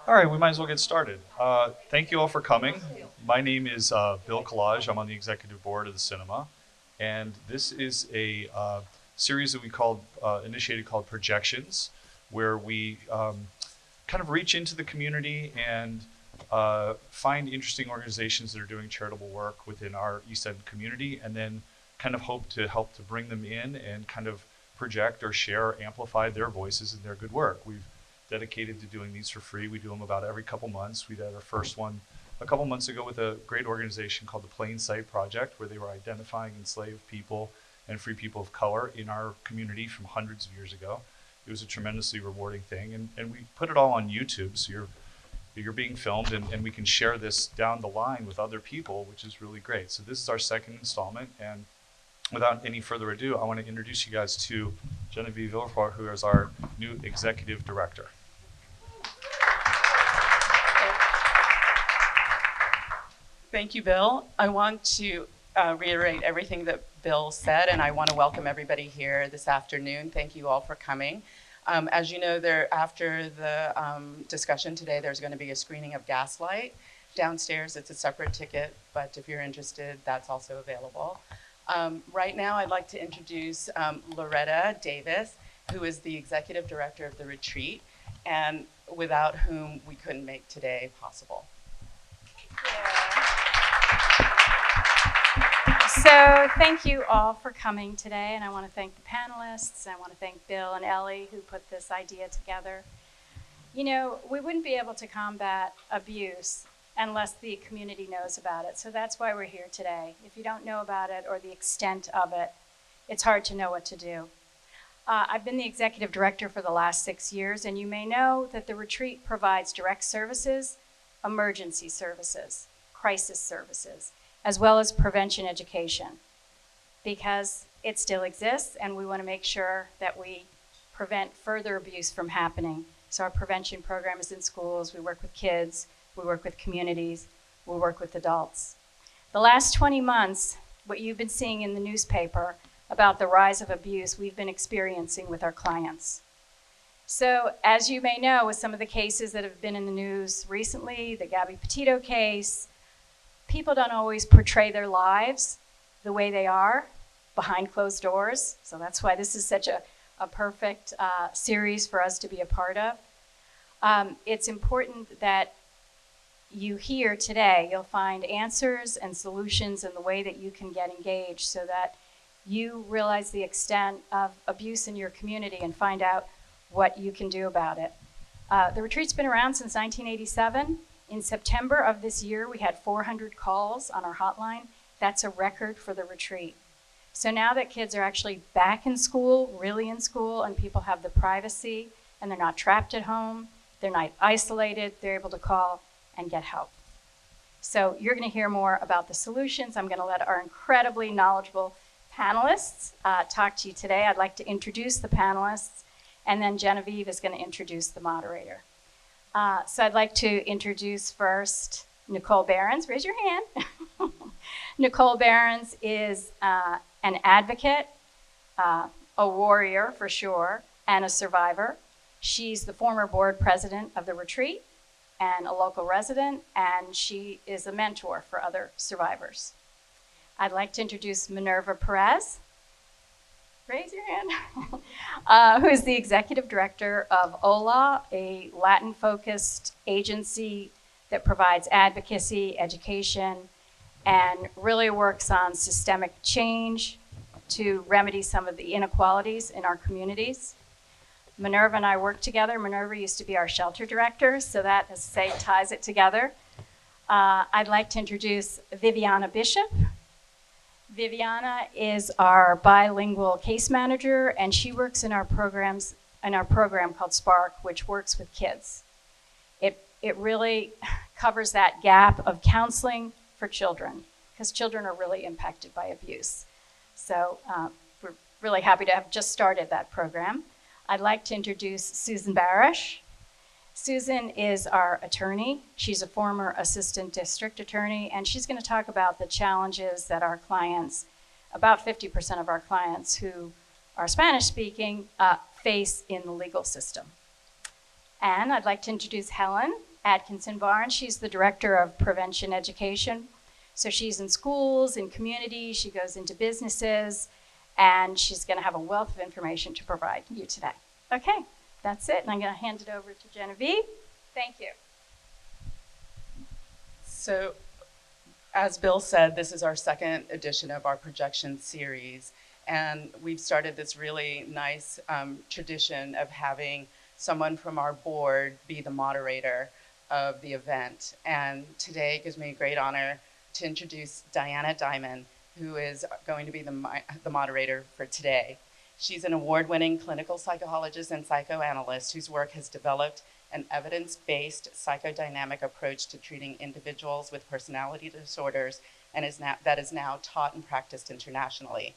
All right, we might as well get started. Thank you all for coming. My name is Bill Collage. I'm on the executive board of the cinema. And this is a series that we initiated called Projections, where we kind of reach into the community and find interesting organizations that are doing charitable work within our East End community, and then kind of hope to help to bring them in and kind of project or share or amplify their voices and their good work. We've dedicated to doing these for free. We do them about every couple months. We did our first one a couple months ago with a great organization called the Plain Cite Project, where they were identifying enslaved people and free people of color in our community from hundreds of years ago. It was a tremendously rewarding thing, and we put it all on YouTube, so you're being filmed, and we can share this down the line with other people, which is really great. So this is our second installment, and without any further ado, I want to introduce you guys to Genevieve Villefort, who is our new executive director. Thank you, Bill. I want to reiterate everything that Bill said, and I want to welcome everybody here this afternoon. Thank you all for coming. As you know, after the discussion today, there's going to be a screening of Gaslight downstairs. It's a separate ticket, but if you're interested, that's also available. Right now, I'd like to introduce Loretta Davis, who is the executive director of the retreat, and without whom we couldn't make today possible. So thank you all for coming today, and I want to thank the panelists. I want to thank Bill and Ellie who put this idea together. You know, we wouldn't be able to combat abuse unless the community knows about it. So that's why we're here today. If you don't know about it or the extent of it, it's hard to know what to do. I've been the executive director for the last 6 years, and you may know that the retreat provides direct services, emergency services, crisis services, as well as prevention education, because it still exists, and we want to make sure that we prevent further abuse from happening. So our prevention program is in schools. We work with kids. We work with communities. We work with adults. The last 20 months, what you've been seeing in the newspaper about the rise of abuse, we've been experiencing with our clients. So as you may know, with some of the cases that have been in the news recently, the Gabby Petito case, people don't always portray their lives the way they are behind closed doors. So that's why this is such a perfect series for us to be a part of. It's important that you hear today, you'll find answers and solutions in the way that you can get engaged so that you realize the extent of abuse in your community and find out what you can do about it. The retreat's been around since 1987. In September of this year, we had 400 calls on our hotline. That's a record for the retreat. So now that kids are actually back in school, really in school, and people have the privacy, and they're not trapped at home, they're not isolated, they're able to call and get help. So you're going to hear more about the solutions. I'm going to let our incredibly knowledgeable panelists talk to you today. I'd like to introduce the panelists, and then Genevieve is going to introduce the moderator. So I'd like to introduce first Nicole Behrens. Raise your hand. Nicole Behrens is an advocate, a warrior for sure, and a survivor. She's the former board president of the retreat and a local resident, and she is a mentor for other survivors. I'd like to introduce Minerva Perez. Raise your hand. Who is the executive director of OLA, a Latin-focused agency that provides advocacy, education, and really works on systemic change to remedy some of the inequalities in our communities. Minerva and I work together. Minerva used to be our shelter director, so that, as I say, ties it together. I'd like to introduce Viviana Bishop. Viviana is our bilingual case manager, and she works in our program called Spark, which works with kids. It really covers that gap of counseling for children, because children are really impacted by abuse. So we're really happy to have just started that program. I'd like to introduce Susan Bereche. Susan is our attorney. She's a former assistant district attorney, and she's going to talk about the challenges that our clients, about 50% of our clients who are Spanish speaking, face in the legal system. And I'd like to introduce Helen. Atkinson-Barnes. She's the director of prevention education. So she's in schools, in communities, she goes into businesses, and she's going to have a wealth of information to provide you today. Okay, that's it, and I'm going to hand it over to Genevieve. Thank you. So, as Bill said, this is our second edition of our projection series, and we've started this really nice tradition of having someone from our board be the moderator of the event. And today it gives me a great honor to introduce Diana Diamond, who is going to be the moderator for today. She's an award-winning clinical psychologist and psychoanalyst whose work has developed an evidence-based psychodynamic approach to treating individuals with personality disorders and that is now taught and practiced internationally.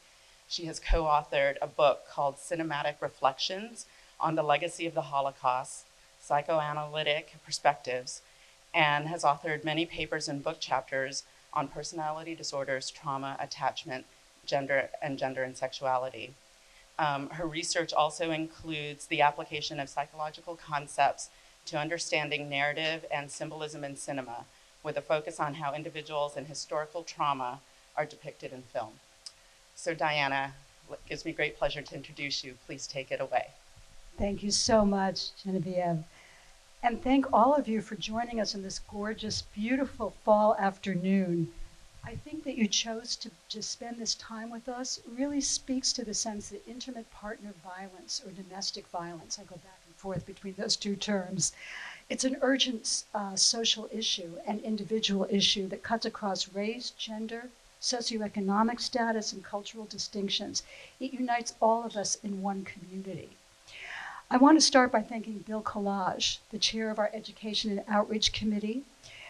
She has co-authored a book called Cinematic Reflections on the Legacy of the Holocaust, Psychoanalytic Perspectives, and has authored many papers and book chapters on personality disorders, trauma, attachment, gender and sexuality. Her research also includes the application of psychological concepts to understanding narrative and symbolism in cinema, with a focus on how individuals and historical trauma are depicted in film. So Diana, it gives me great pleasure to introduce you. Please take it away. Thank you so much, Genevieve. And thank all of you for joining us in this gorgeous, beautiful fall afternoon. I think that you chose to spend this time with us really speaks to the sense that intimate partner violence or domestic violence, I go back and forth between those two terms, it's an urgent social issue and individual issue that cuts across race, gender, socioeconomic status, and cultural distinctions. It unites all of us in one community. I want to start by thanking Bill Collage, the chair of our Education and Outreach Committee,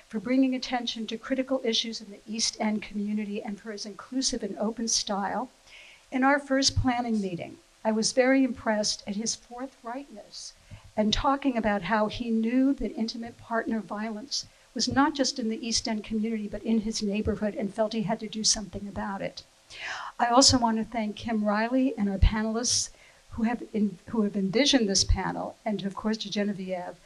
for bringing attention to critical issues in the East End community and for his inclusive and open style. In our first planning meeting, I was very impressed at his forthrightness and talking about how he knew that intimate partner violence was not just in the East End community, but in his neighborhood, and felt he had to do something about it. I also want to thank Kim Riley and our panelists who have envisioned this panel, and of course to Genevieve,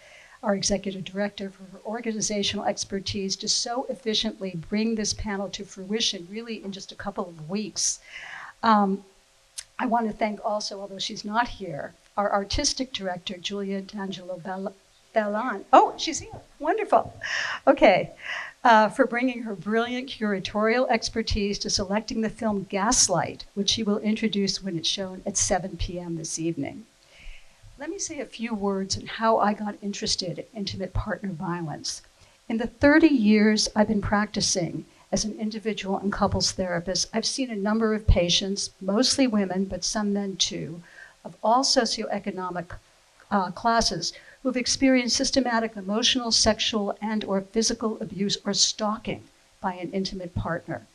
our executive director, for her organizational expertise to so efficiently bring this panel to fruition really in just a couple of weeks. I want to thank also, although she's not here, our artistic director, Julia D'Angelo Bellon. Oh, she's here, wonderful. Okay, for bringing her brilliant curatorial expertise to selecting the film Gaslight, which she will introduce when it's shown at 7 p.m. this evening. Let me say a few words on how I got interested in intimate partner violence. In the 30 years I've been practicing as an individual and couples therapist, I've seen a number of patients, mostly women, but some men too, of all socioeconomic classes who've experienced systematic emotional, sexual, and or physical abuse or stalking by an intimate partner.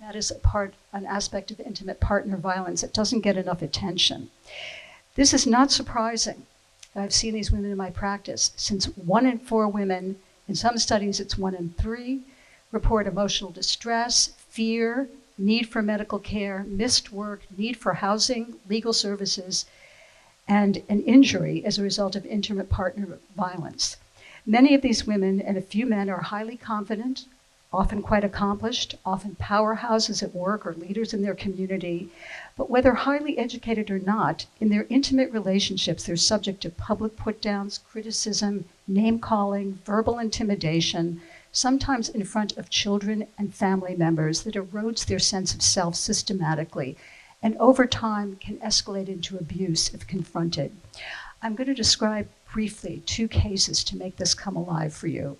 That is an aspect of intimate partner violence that doesn't get enough attention. This is not surprising. I've seen these women in my practice, since 1 in 4 women, in some studies it's 1 in 3, report emotional distress, fear, need for medical care, missed work, need for housing, legal services, and an injury as a result of intimate partner violence. Many of these women and a few men are highly confident, often quite accomplished, often powerhouses at work or leaders in their community. But whether highly educated or not, in their intimate relationships, they're subject to public put-downs, criticism, name-calling, verbal intimidation, sometimes in front of children and family members, that erodes their sense of self systematically, and over time can escalate into abuse if confronted. I'm going to describe briefly 2 cases to make this come alive for you.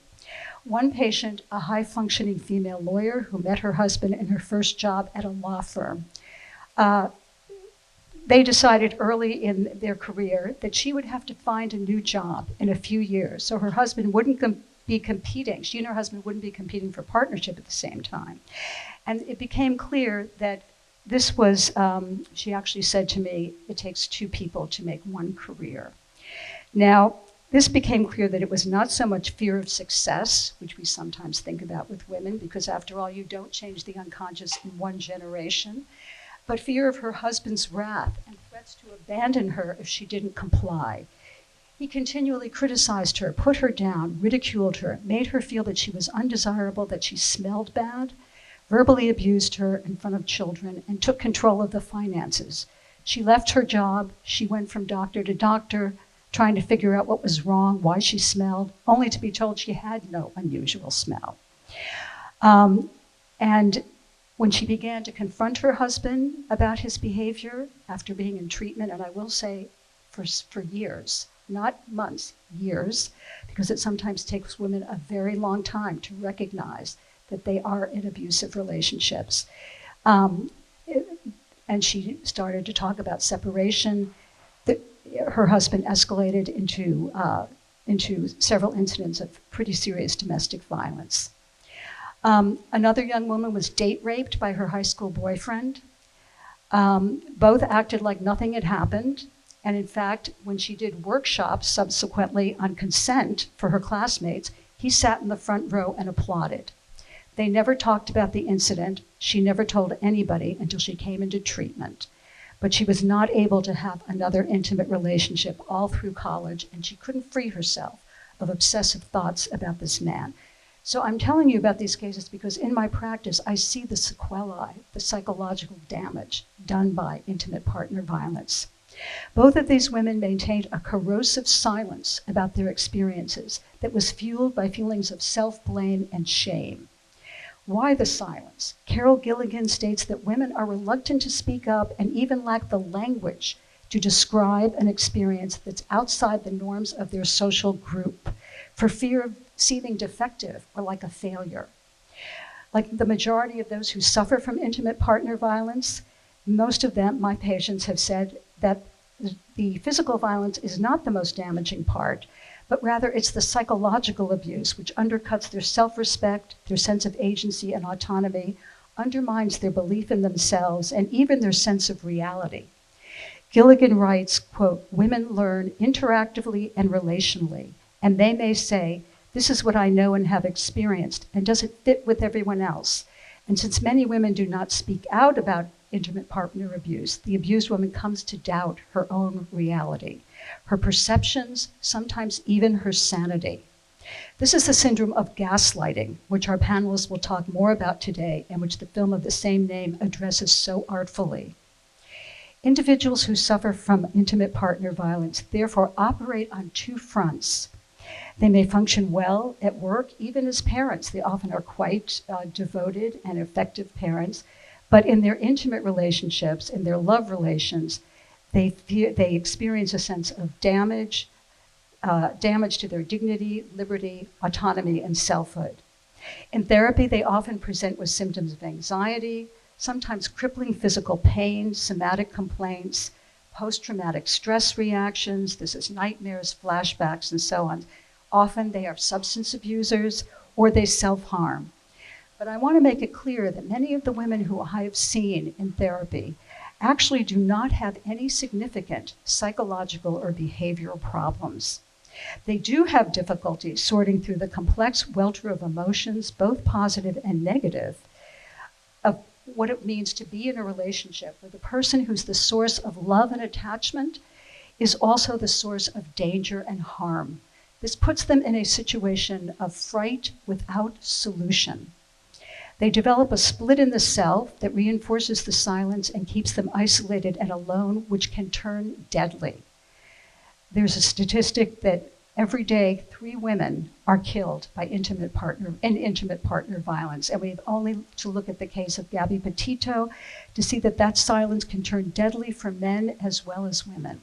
One patient, a high-functioning female lawyer who met her husband in her first job at a law firm. They decided early in their career that she would have to find a new job in a few years, so her husband wouldn't be competing. She and her husband wouldn't be competing for partnership at the same time. And it became clear that this was, she actually said to me, it takes 2 people to make one career. Now, this became clear that it was not so much fear of success, which we sometimes think about with women, because after all, you don't change the unconscious in 1 generation, but fear of her husband's wrath and threats to abandon her if she didn't comply. He continually criticized her, put her down, ridiculed her, made her feel that she was undesirable, that she smelled bad, verbally abused her in front of children, and took control of the finances. She left her job. She went from doctor to doctor, trying to figure out what was wrong, why she smelled, only to be told she had no unusual smell. And when she began to confront her husband about his behavior after being in treatment, and I will say for years, not months, years, because it sometimes takes women a very long time to recognize that they are in abusive relationships. And she started to talk about separation. Her husband escalated into several incidents of pretty serious domestic violence. Another young woman was date raped by her high school boyfriend. Both acted like nothing had happened. And in fact, when she did workshops subsequently on consent for her classmates, he sat in the front row and applauded. They never talked about the incident. She never told anybody until she came into treatment. But she was not able to have another intimate relationship all through college, and she couldn't free herself of obsessive thoughts about this man. So I'm telling you about these cases because in my practice, I see the sequelae, the psychological damage done by intimate partner violence. Both of these women maintained a corrosive silence about their experiences that was fueled by feelings of self-blame and shame. Why the silence? Carol Gilligan states that women are reluctant to speak up and even lack the language to describe an experience that's outside the norms of their social group for fear of seeming defective or like a failure. Like the majority of those who suffer from intimate partner violence, most of them, my patients, have said that the physical violence is not the most damaging part, but rather it's the psychological abuse which undercuts their self-respect, their sense of agency and autonomy, undermines their belief in themselves, and even their sense of reality. Gilligan writes, quote, "Women learn interactively and relationally, and they may say, this is what I know and have experienced, and does it fit with everyone else? And since many women do not speak out about intimate partner abuse, the abused woman comes to doubt her own reality, her perceptions, sometimes even her sanity. This is the syndrome of gaslighting, which our panelists will talk more about today, and which the film of the same name addresses so artfully. Individuals who suffer from intimate partner violence therefore operate on two fronts. They may function well at work, even as parents. They often are quite devoted and effective parents, but in their intimate relationships, in their love relations, they experience a sense of damage to their dignity, liberty, autonomy, and selfhood. In therapy, they often present with symptoms of anxiety, sometimes crippling physical pain, somatic complaints, post-traumatic stress reactions. This is nightmares, flashbacks, and so on. Often they are substance abusers or they self-harm. But I want to make it clear that many of the women who I have seen in therapy actually do not have any significant psychological or behavioral problems. They do have difficulty sorting through the complex welter of emotions, both positive and negative, of what it means to be in a relationship where the person who's the source of love and attachment is also the source of danger and harm. This puts them in a situation of fright without solution. They develop a split in the self that reinforces the silence and keeps them isolated and alone, which can turn deadly. There's a statistic that every day 3 women are killed by intimate partner violence. And we have only to look at the case of Gabby Petito to see that that silence can turn deadly for men as well as women.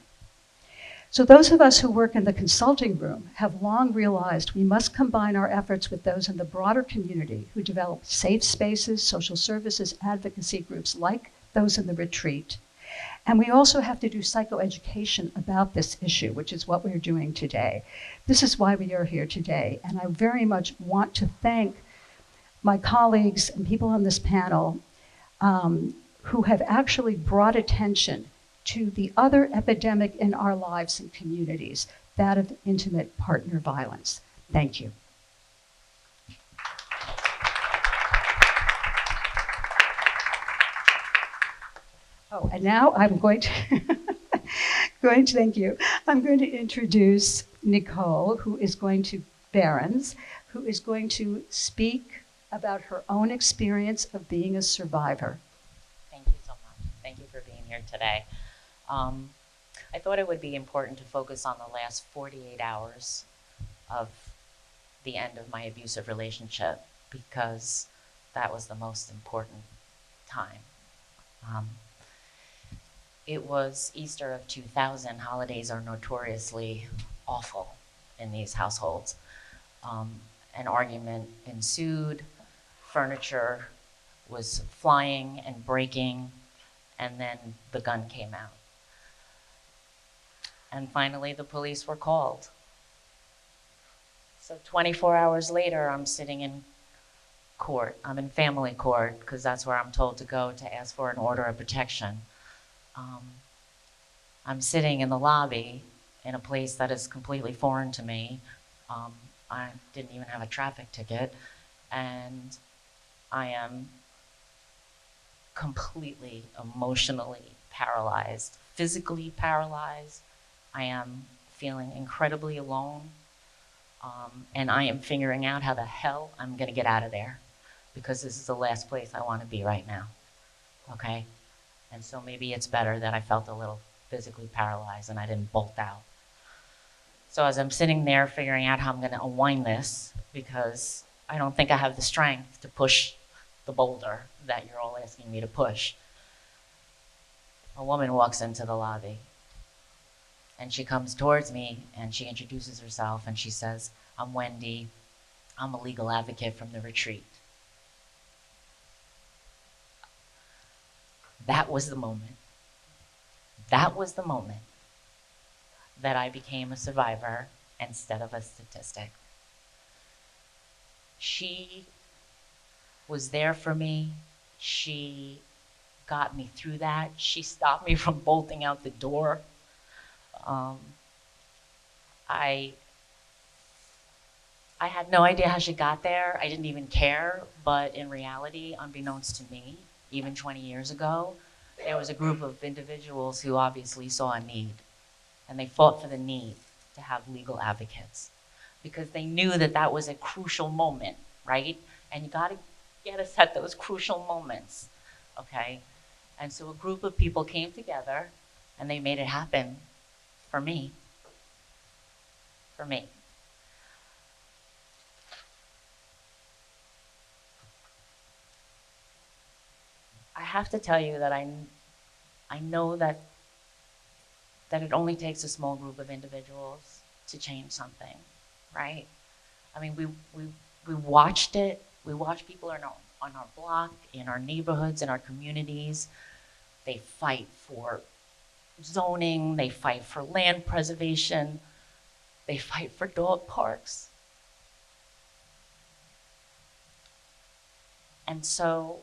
So those of us who work in the consulting room have long realized we must combine our efforts with those in the broader community who develop safe spaces, social services, advocacy groups like those in the retreat. And we also have to do psychoeducation about this issue, which is what we're doing today. This is why we are here today. And I very much want to thank my colleagues and people on this panel who have actually brought attention to the other epidemic in our lives and communities, that of intimate partner violence. Thank you. Oh, and now I'm going to Thank you. I'm going to introduce Nicole, Behrens, who is going to speak about her own experience of being a survivor. Thank you so much. Thank you for being here today. I thought it would be important to focus on the last 48 hours of the end of my abusive relationship because that was the most important time. It was Easter of 2000. Holidays are notoriously awful in these households. An argument ensued, furniture was flying and breaking, and then the gun came out. And finally, the police were called. So 24 hours later, I'm sitting in court. I'm in family court, because that's where I'm told to go to ask for an order of protection. I'm sitting in the lobby in a place that is completely foreign to me. I didn't even have a traffic ticket, and I am completely emotionally paralyzed, physically paralyzed. I am feeling incredibly alone, and I am figuring out how the hell I'm gonna get out of there, because this is the last place I wanna be right now, okay? And so maybe it's better that I felt a little physically paralyzed and I didn't bolt out. So as I'm sitting there figuring out how I'm gonna unwind this, because I don't think I have the strength to push the boulder that you're all asking me to push, a woman walks into the lobby. And she comes towards me and she introduces herself and she says, "I'm Wendy. I'm a legal advocate from the retreat." That was the moment. That was the moment that I became a survivor instead of a statistic. She was there for me. She got me through that. She stopped me from bolting out the door. I had no idea how she got there. I didn't even care, but in reality, unbeknownst to me, even 20 years ago, there was a group of individuals who obviously saw a need, and they fought for the need to have legal advocates because they knew that that was a crucial moment, right? And you gotta get us at those crucial moments, okay? And so a group of people came together and they made it happen for me. For me. I have to tell you that I know that it only takes a small group of individuals to change something, right? I mean, we watched it. We watched people on our block, in our neighborhoods, in our communities. They fight for zoning, they fight for land preservation, they fight for dog parks. And so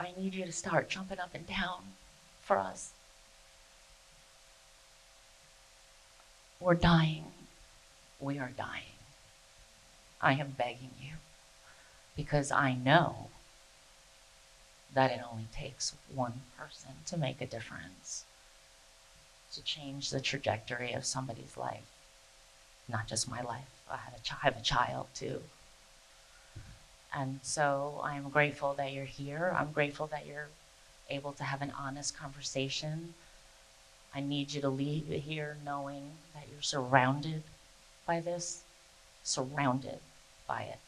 I need you to start jumping up and down for us. We're dying. We are dying. I am begging you because I know that it only takes one person to make a difference, to change the trajectory of somebody's life. Not just my life, I have a child too. And so I am grateful that you're here. I'm grateful that you're able to have an honest conversation. I need you to leave here knowing that you're surrounded by this, surrounded by it.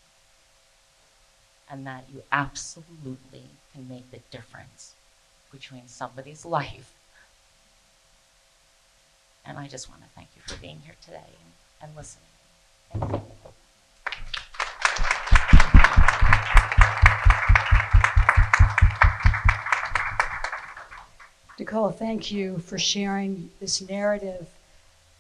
And that you absolutely can make the difference between somebody's life. And I just want to thank you for being here today and listening. Thank you. Nicole, thank you for sharing this narrative,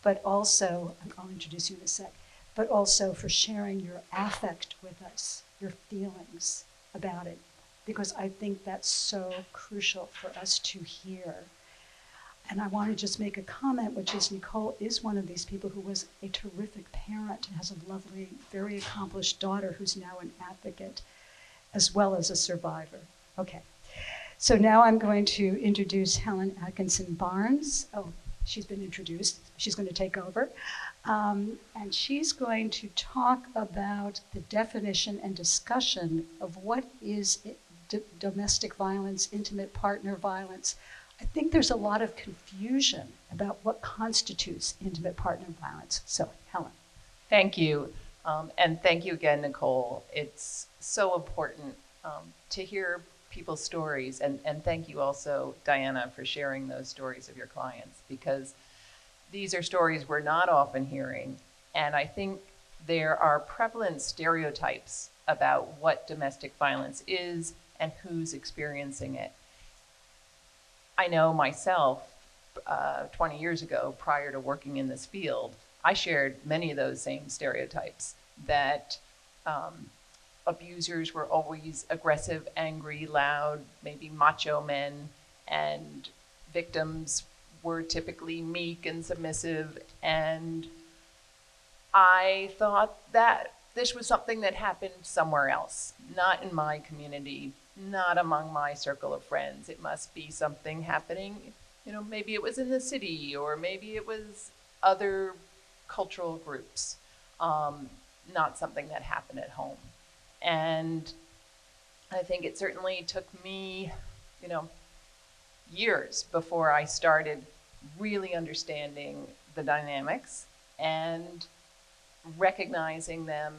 but also, I'll introduce you in a sec, but also for sharing your affect with us, your feelings about it, because I think that's so crucial for us to hear. And I want to just make a comment, which is Nicole is one of these people who was a terrific parent and has a lovely, very accomplished daughter who's now an advocate, as well as a survivor. Okay. So now I'm going to introduce Helen Atkinson-Barnes. Oh, she's been introduced. She's going to take over. And she's going to talk about the definition and discussion of what is domestic violence, intimate partner violence. I think there's a lot of confusion about what constitutes intimate partner violence. So, Helen. Thank you. And thank you again, Nicole. It's so important to hear people's stories. And thank you also, Diana, for sharing those stories of your clients, because these are stories we're not often hearing. And I think there are prevalent stereotypes about what domestic violence is and who's experiencing it. I know myself, 20 years ago, prior to working in this field, I shared many of those same stereotypes, that abusers were always aggressive, angry, loud, maybe macho men, and victims were typically meek and submissive. And I thought that this was something that happened somewhere else, not in my community, not among my circle of friends. It must be something happening, maybe it was in the city, or maybe it was other cultural groups, not something that happened at home. And I think it certainly took me, years before I started really understanding the dynamics and recognizing them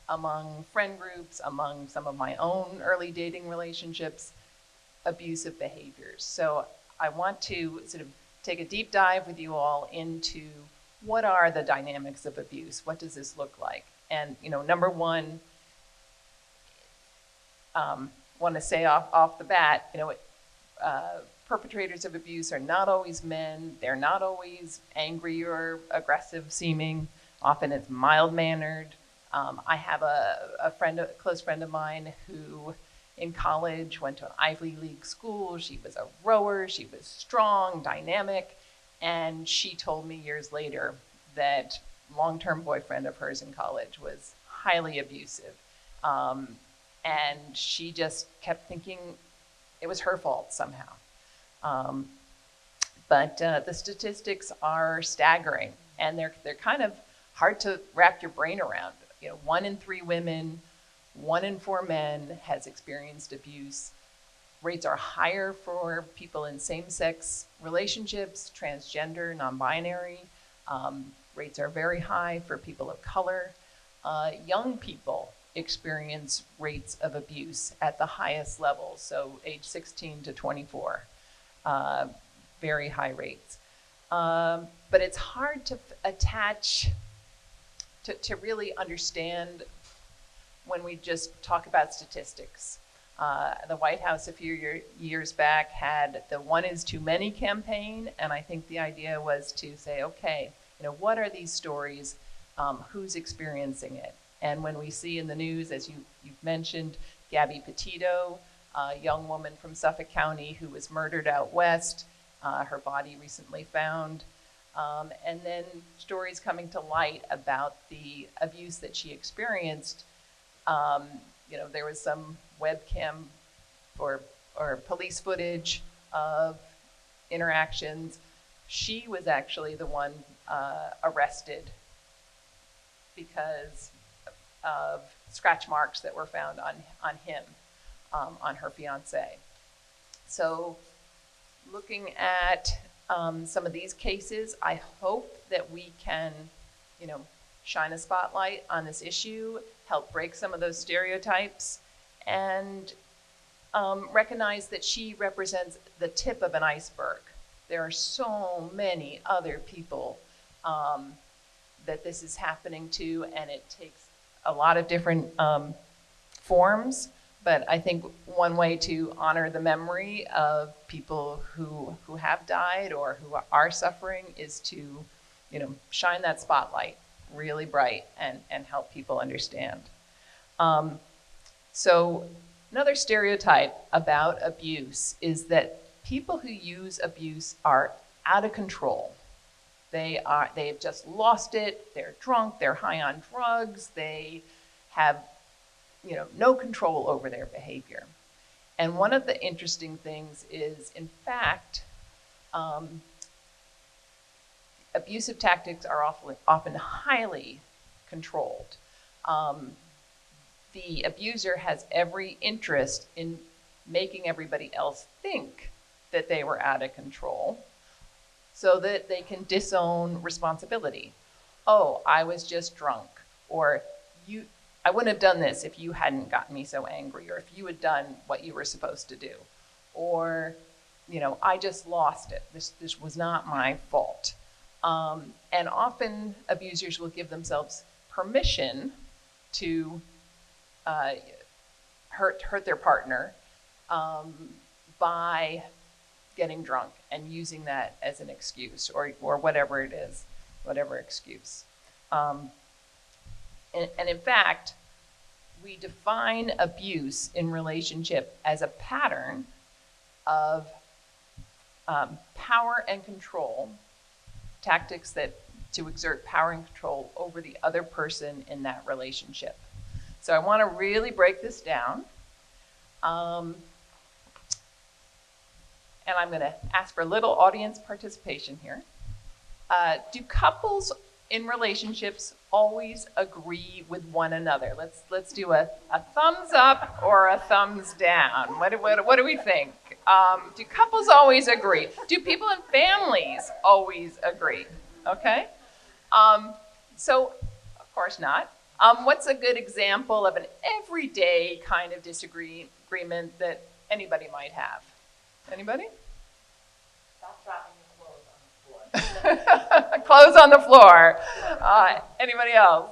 among friend groups, among some of my own early dating relationships, abusive behaviors. So I want to sort of take a deep dive with you all into what are the dynamics of abuse? What does this look like? And, number one, want to say off the bat, perpetrators of abuse are not always men. They're not always angry or aggressive seeming. Often it's mild-mannered. I have a close friend of mine who in college went to an Ivy League school. She was a rower. She was strong, dynamic. And she told me years later that long-term boyfriend of hers in college was highly abusive. And she just kept thinking it was her fault somehow. But the statistics are staggering, and they're kind of hard to wrap your brain around. 1 in 3 women, 1 in 4 men has experienced abuse. Rates are higher for people in same-sex relationships, transgender, non-binary. Rates are very high for people of color. Young people experience rates of abuse at the highest level, so age 16 to 24, very high rates. But it's hard to attach, to really understand when we just talk about statistics. The White House a few years back had the "One is Too Many" campaign, and I think the idea was to say, okay, what are these stories? Who's experiencing it? And when we see in the news, as you've mentioned, Gabby Petito, a young woman from Suffolk County who was murdered out west, her body recently found, and then stories coming to light about the abuse that she experienced. There was some webcam or police footage of interactions. She was actually the one arrested because of scratch marks that were found on him, on her fiance. So looking at some of these cases, I hope that we can, shine a spotlight on this issue, help break some of those stereotypes, and recognize that she represents the tip of an iceberg. There are so many other people that this is happening to, and it takes a lot of different forms. But I think one way to honor the memory of people who have died or who are suffering is to, shine that spotlight really bright and help people understand. So another stereotype about abuse is that people who use abuse are out of control. They've just lost it. They're drunk. They're high on drugs. They have, no control over their behavior. And one of the interesting things is, in fact, abusive tactics are often highly controlled. The abuser has every interest in making everybody else think that they were out of control so that they can disown responsibility. Oh, I was just drunk, or I wouldn't have done this if you hadn't gotten me so angry, or if you had done what you were supposed to do, or, I just lost it. This was not my fault. And often abusers will give themselves permission to hurt their partner by getting drunk and using that as an excuse, or whatever it is, whatever excuse. And in fact, we define abuse in relationship as a pattern of power and control, tactics to exert power and control over the other person in that relationship. So I want to really break this down. And I'm going to ask for a little audience participation here. Do couples in relationships always agree with one another? Let's do a thumbs up or a thumbs down. What do we think? Do couples always agree? Do people in families always agree? Okay. So, of course not. What's a good example of an everyday kind of disagreement that anybody might have? Anybody? Stop dropping your clothes on the floor. Clothes on the floor. Anybody else?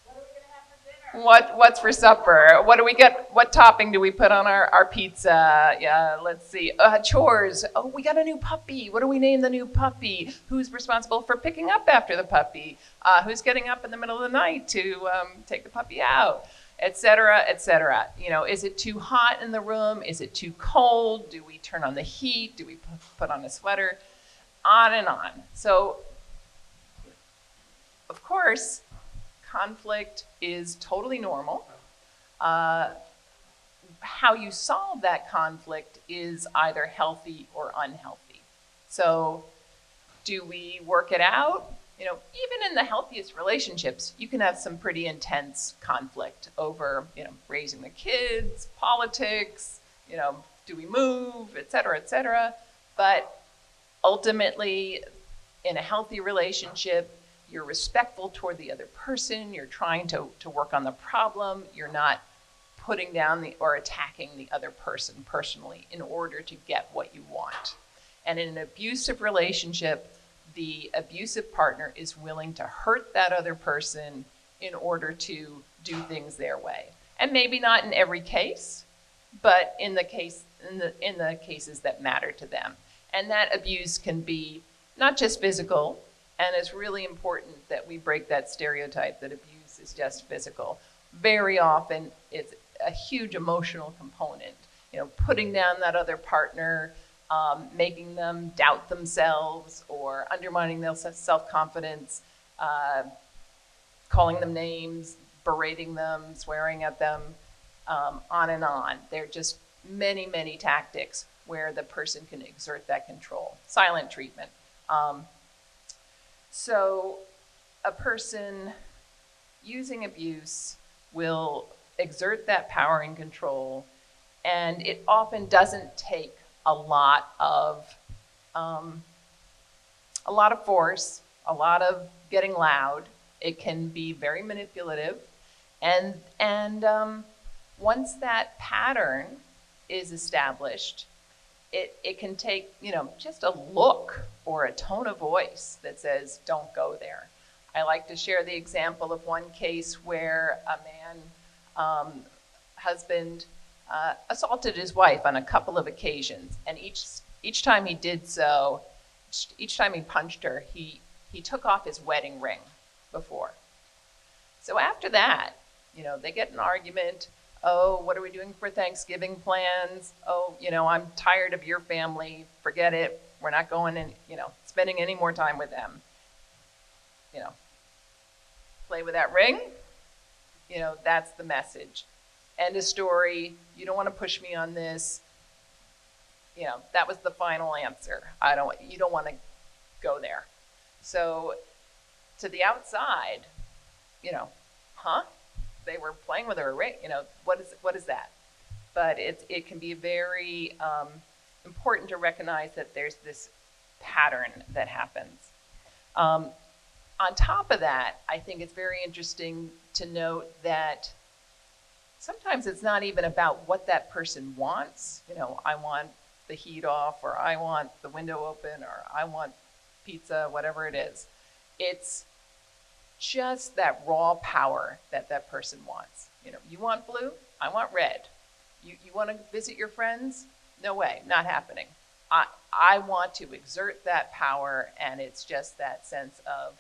What are we gonna have for dinner? What's for supper? What do we get? What topping do we put on our pizza? Yeah, let's see. Chores. Oh, we got a new puppy. What do we name the new puppy? Who's responsible for picking up after the puppy? Who's getting up in the middle of the night to take the puppy out? Et cetera, et cetera. Is it too hot in the room? Is it too cold? Do we turn on the heat? Do we put on a sweater? On and on. So, of course, conflict is totally normal. How you solve that conflict is either healthy or unhealthy. So, do we work it out? Even in the healthiest relationships, you can have some pretty intense conflict over, raising the kids, politics, do we move, et cetera, et cetera. But ultimately, in a healthy relationship, you're respectful toward the other person, you're trying to work on the problem, you're not putting down or attacking the other person personally in order to get what you want. And in an abusive relationship, the abusive partner is willing to hurt that other person in order to do things their way. And maybe not in every case, but in the cases that matter to them. And that abuse can be not just physical, and it's really important that we break that stereotype that abuse is just physical. Very often, it's a huge emotional component. Putting down that other partner, making them doubt themselves or undermining their self-confidence, calling them names, berating them, swearing at them, on and on. There are just many, many tactics where the person can exert that control. Silent treatment. So a person using abuse will exert that power and control, and it often doesn't take a lot of force, a lot of getting loud. It can be very manipulative, and once that pattern is established, it can take just a look or a tone of voice that says, "Don't go there." I like to share the example of one case where a man, husband, assaulted his wife on a couple of occasions, and each time he did so, each time he punched her, he took off his wedding ring before. So after that, they get in an argument. Oh, what are we doing for Thanksgiving plans? Oh, I'm tired of your family. Forget it. We're not going and spending any more time with them. Play with that ring. That's the message. End of story. You don't want to push me on this. You know, that was the final answer. You don't want to go there. So to the outside, you know, they were playing with her, right? You know, what is that? But it can be very important to recognize that there's this pattern that happens. On top of that, I think it's very interesting to note that sometimes it's not even about what that person wants. You know, I want the heat off, or I want the window open, or I want pizza, whatever it is. It's just that raw power that that person wants. You know, you want blue, I want red. You want to visit your friends? No way, not happening. I want to exert that power, and it's just that sense of,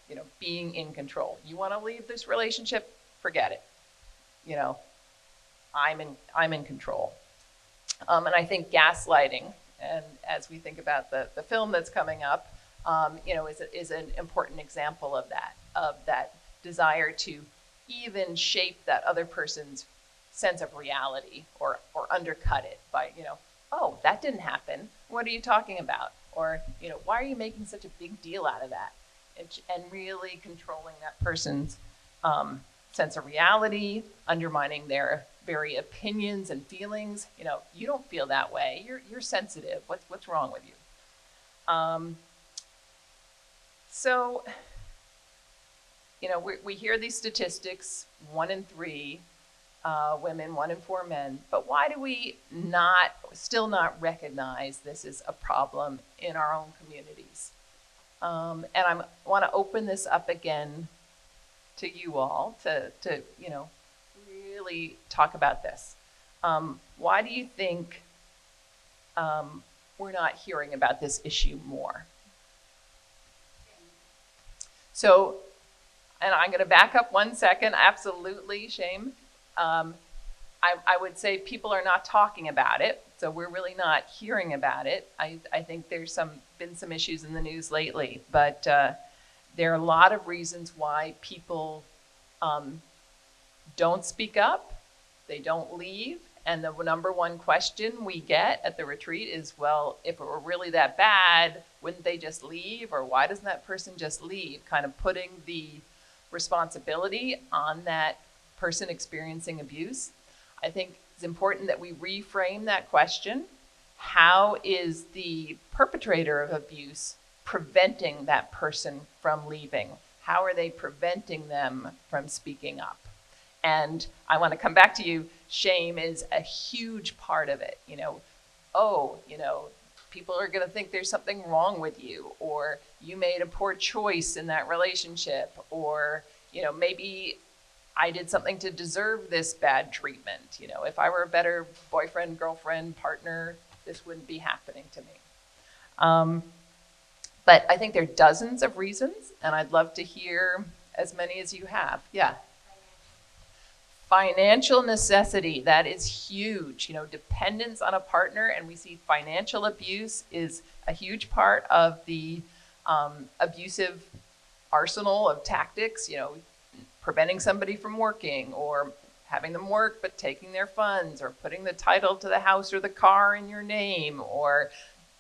you know, being in control. You want to leave this relationship? Forget it. You know, I'm in control. And I think gaslighting, and as we think about the film that's coming up, you know, is an important example of that desire to even shape that other person's sense of reality, or undercut it by, you know, oh, that didn't happen. What are you talking about? Or, you know, why are you making such a big deal out of that? And really controlling that person's sense of reality, undermining their very opinions and feelings. You know, you don't feel that way. You're sensitive. What's wrong with you? So, you know, we hear these statistics: 1 in 3 women, 1 in 4 men. But why do we still not recognize this is a problem in our own communities? And I want to open this up again to you all to you know, really talk about this. Why do you think we're not hearing about this issue more? So, and I'm going to back up 1 second. Absolutely, shame. I would say people are not talking about it, so we're really not hearing about it. I think there's been some issues in the news lately, but there are a lot of reasons why people don't speak up, they don't leave, and the number one question we get at the retreat is, well, if it were really that bad, wouldn't they just leave, or why doesn't that person just leave? Kind of putting the responsibility on that person experiencing abuse. I think it's important that we reframe that question. How is the perpetrator of abuse preventing that person from leaving? How are they preventing them from speaking up? And I want to come back to you. Shame is a huge part of it. You know, oh, you know, people are going to think there's something wrong with you, or you made a poor choice in that relationship, or, you know, maybe I did something to deserve this bad treatment. You know, if I were a better boyfriend, girlfriend, partner, this wouldn't be happening to me. But I think there are dozens of reasons, and I'd love to hear as many as you have. Yeah. Financial necessity, that is huge. You know, dependence on a partner, and we see financial abuse is a huge part of the abusive arsenal of tactics. You know, preventing somebody from working, or having them work but taking their funds, or putting the title to the house or the car in your name, or,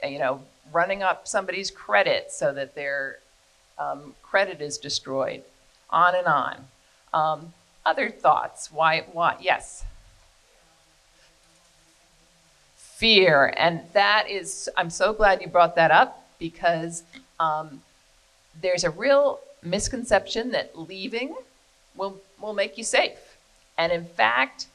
you know, running up somebody's credit so that their credit is destroyed, on and on. Other thoughts? Why? Yes. Fear, and that is, I'm so glad you brought that up, because there's a real misconception that leaving will make you safe. And in fact,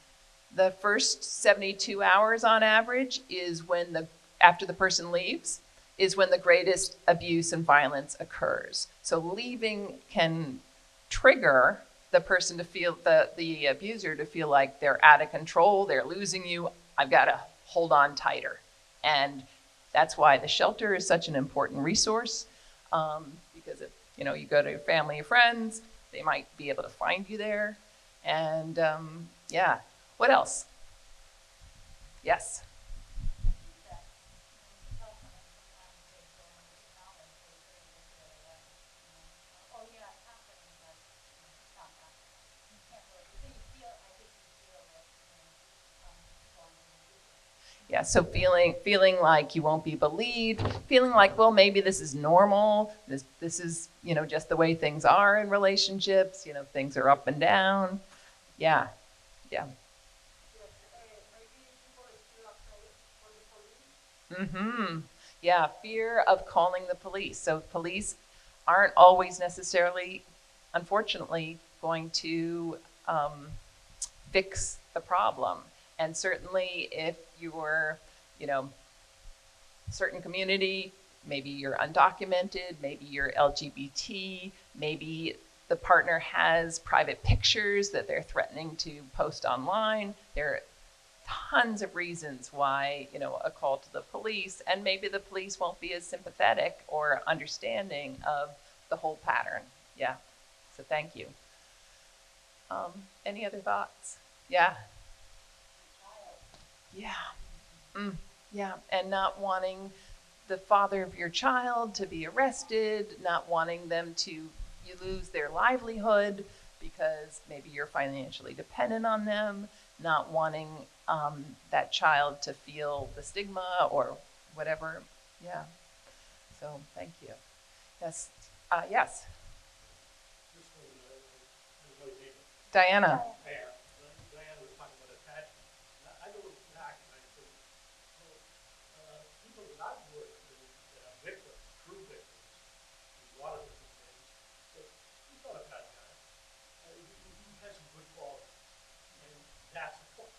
the first 72 hours on average is when after the person leaves, is when the greatest abuse and violence occurs. So leaving can trigger the person to feel, the abuser to feel like they're out of control, they're losing you, I've got to hold on tighter. And that's why the shelter is such an important resource, because if, you know, you go to your family or friends, they might be able to find you there. And yeah, what else? Yes. Yeah, so feeling like you won't be believed, feeling like, well, maybe this is normal. This is, just the way things are in relationships. Things are up and down. Yeah, yeah. Mm-hmm. Yeah, fear of calling the police. So police aren't always necessarily, unfortunately, going to fix the problem. And certainly if you're, certain community, maybe you're undocumented, maybe you're LGBT, maybe the partner has private pictures that they're threatening to post online. There are tons of reasons why, a call to the police, and maybe the police won't be as sympathetic or understanding of the whole pattern. Yeah, so thank you. Any other thoughts? Yeah. Yeah. Yeah, and not wanting the father of your child to be arrested, not wanting them to, you lose their livelihood because maybe you're financially dependent on them, not wanting that child to feel the stigma or whatever. Yeah. So thank you. Yes. Yes. Diana. Diana was talking about attachment. I go back and I say, people that I've worked with that are victims, true victims, a lot of different things, so he's not a bad guy. He has some good qualities, and that's the point.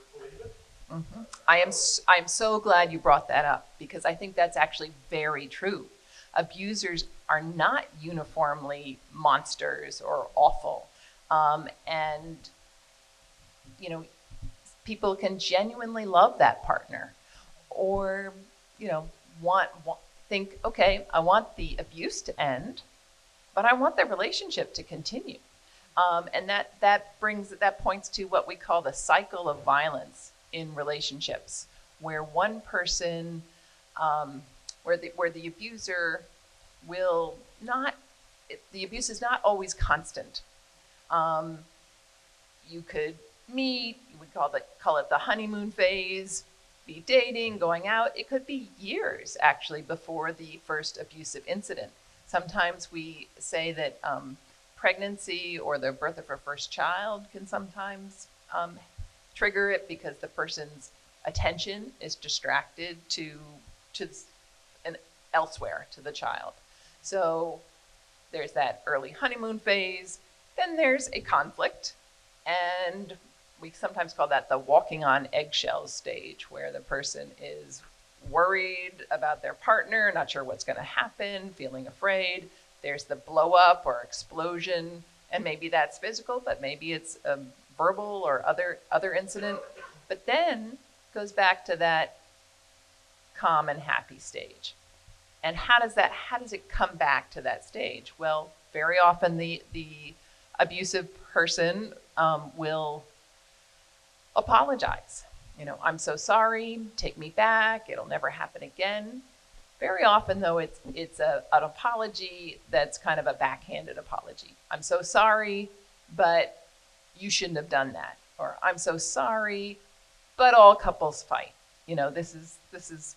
You believe it? Mm-hmm. I'm so glad you brought that up, because I think that's actually very true. Abusers are not uniformly monsters or awful. And, people can genuinely love that partner or, think, okay, I want the abuse to end, but I want the relationship to continue. And that points to what we call the cycle of violence in relationships, where one person, where the abuser will not, the abuse is not always constant. You could meet, you would call it the honeymoon phase, be dating, going out. It could be years actually before the first abusive incident. Sometimes we say that pregnancy or the birth of our first child can sometimes trigger it, because the person's attention is distracted to elsewhere to the child. So there's that early honeymoon phase. Then there's a conflict, and we sometimes call that the walking on eggshells stage, where the person is worried about their partner, not sure what's going to happen, feeling afraid. There's the blow up or explosion, and maybe that's physical, but maybe it's a verbal or other incident. But then goes back to that calm and happy stage. And how does it come back to that stage? Well, very often the abusive person will apologize. I'm so sorry, take me back, it'll never happen again. Very often, though, it's an apology that's kind of a backhanded apology. I'm so sorry, but you shouldn't have done that. Or I'm so sorry, but all couples fight. This is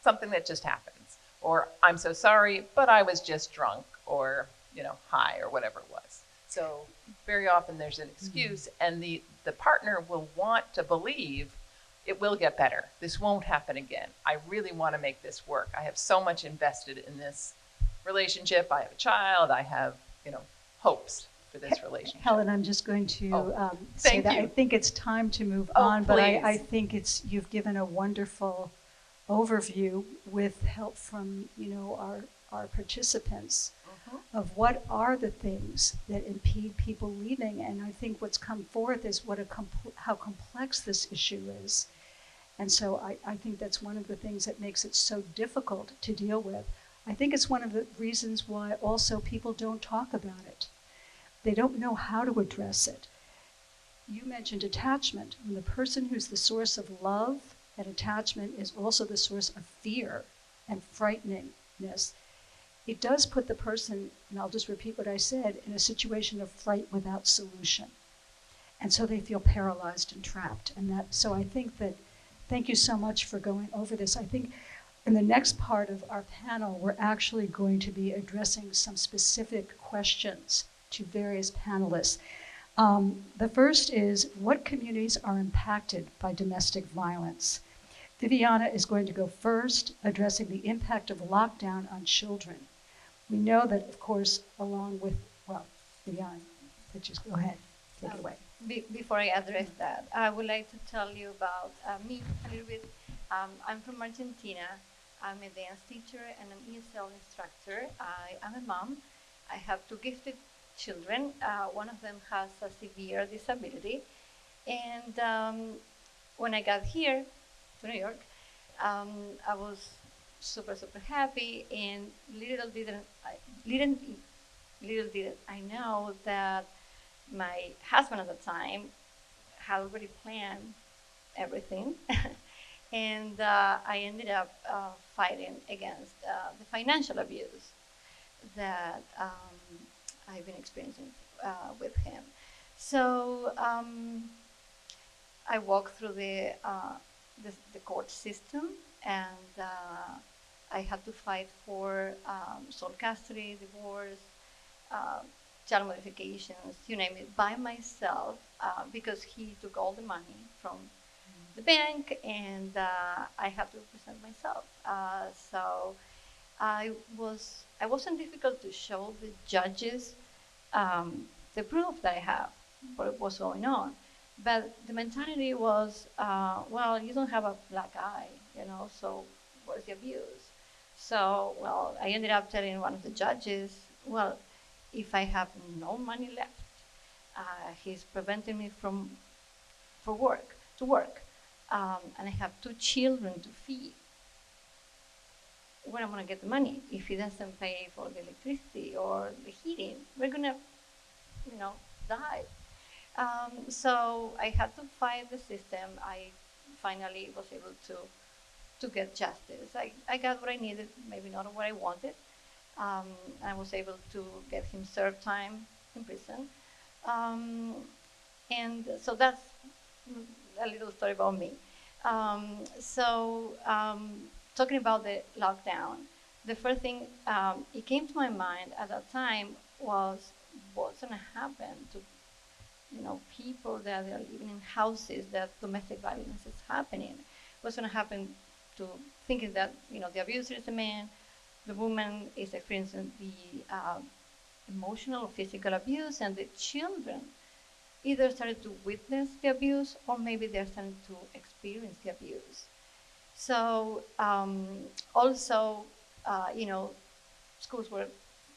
something that just happens. Or I'm so sorry, but I was just drunk, or high, or whatever it was. So very often there's an excuse, and the partner will want to believe it will get better. This won't happen again. I really want to make this work. I have so much invested in this relationship. I have a child. I have, hopes for this relationship. Helen, I'm just going to say thank that you. I think it's time to move Oh, on, but I please. think you've given a wonderful overview with help from, our participants of what are the things that impede people leaving. And I think what's come forth is how complex this issue is. And so I think that's one of the things that makes it so difficult to deal with. I think it's one of the reasons why also people don't talk about it. They don't know how to address it. You mentioned attachment. When the person who's the source of love and attachment is also the source of fear and frighteningness, it does put the person, and I'll just repeat what I said, in a situation of fright without solution. And so they feel paralyzed and trapped. So I think that Thank you so much for going over this. I think in the next part of our panel, we're actually going to be addressing some specific questions to various panelists. The first is, what communities are impacted by domestic violence? Viviana is going to go first, addressing the impact of lockdown on children. We know that, of course, along with, well, Viviana, just go ahead, take it away. Before I address that, I would like to tell you about me a little bit. I'm from Argentina. I'm a dance teacher and an ESL instructor. I am a mom. I have two gifted children. One of them has a severe disability. And when I got here to New York, I was super, super happy, and little did I know that my husband at the time had already planned everything. And I ended up fighting against the financial abuse that I've been experiencing with him. So I walked through the court system, and I had to fight for sole custody, divorce, child modifications, you name it, by myself, because he took all the money from the bank, and I had to represent myself. So I wasn't difficult to show the judges the proof that I have, what was going on. But the mentality was, well, you don't have a black eye, you know, so where's the abuse? So, well, I ended up telling one of the judges, well, if I have no money left, he's preventing me from to work, and I have two children to feed. Where am I gonna get the money if he doesn't pay for the electricity or the heating? We're gonna, you know, die. So I had to fight the system. I finally was able to get justice. I got what I needed, maybe not what I wanted. I was able to get him served time in prison. And so that's a little story about me. Talking about the lockdown, the first thing it came to my mind at that time was what's going to happen to, you know, people that are living in houses that domestic violence is happening. What's going to happen to thinking that, you know, the abuser is a man, the woman is experiencing the emotional or physical abuse, and the children either started to witness the abuse or maybe they're starting to experience the abuse. So also, you know, schools were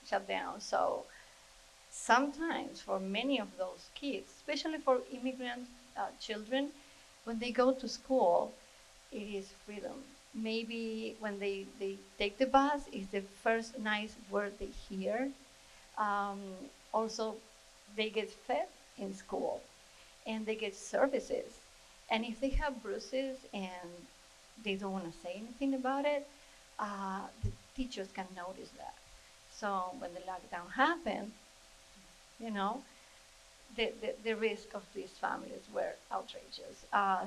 shut down. So sometimes for many of those kids, especially for immigrant children, when they go to school, it is freedom. Maybe when they take the bus, it's the first nice word they hear. Also, they get fed in school, and they get services. And if they have bruises and they don't want to say anything about it, the teachers can notice that. So when the lockdown happened, you know, the risk of these families were outrageous.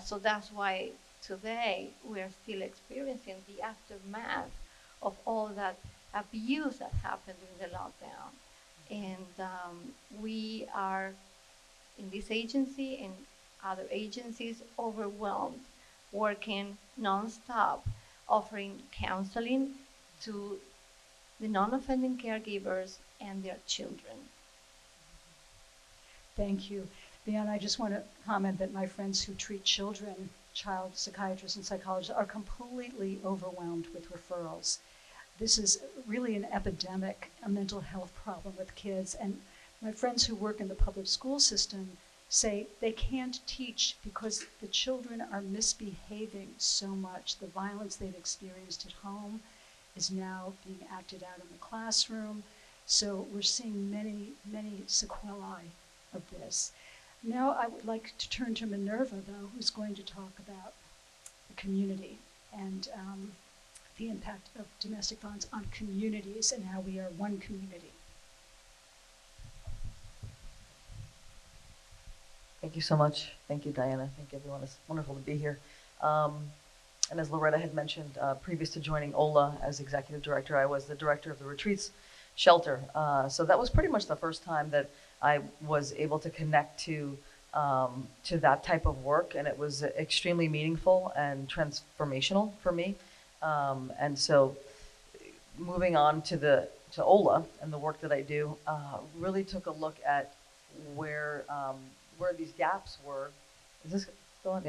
So that's why today we are still experiencing the aftermath of all that abuse that happened during the lockdown. And we are, in this agency and other agencies, overwhelmed, working nonstop, offering counseling to the non-offending caregivers and their children. Thank you. Viviana, I just want to comment that my friends who treat children, child psychiatrists and psychologists, are completely overwhelmed with referrals. This is really an epidemic, a mental health problem with kids. And my friends who work in the public school system say they can't teach because the children are misbehaving so much. The violence they've experienced at home is now being acted out in the classroom. So we're seeing many, many sequelae of this. Now I would like to turn to Minerva, though, who's going to talk about the community and the impact of domestic violence on communities and how we are one community. Thank you so much. Thank you, Diana. Thank everyone. It's wonderful to be here. And as Loretta had mentioned, previous to joining OLA as executive director, I was the director of the retreats shelter. So that was pretty much the first time that I was able to connect to that type of work, and it was extremely meaningful and transformational for me. And so moving on to OLA and the work that I do, really took a look at where these gaps were. Is this still on?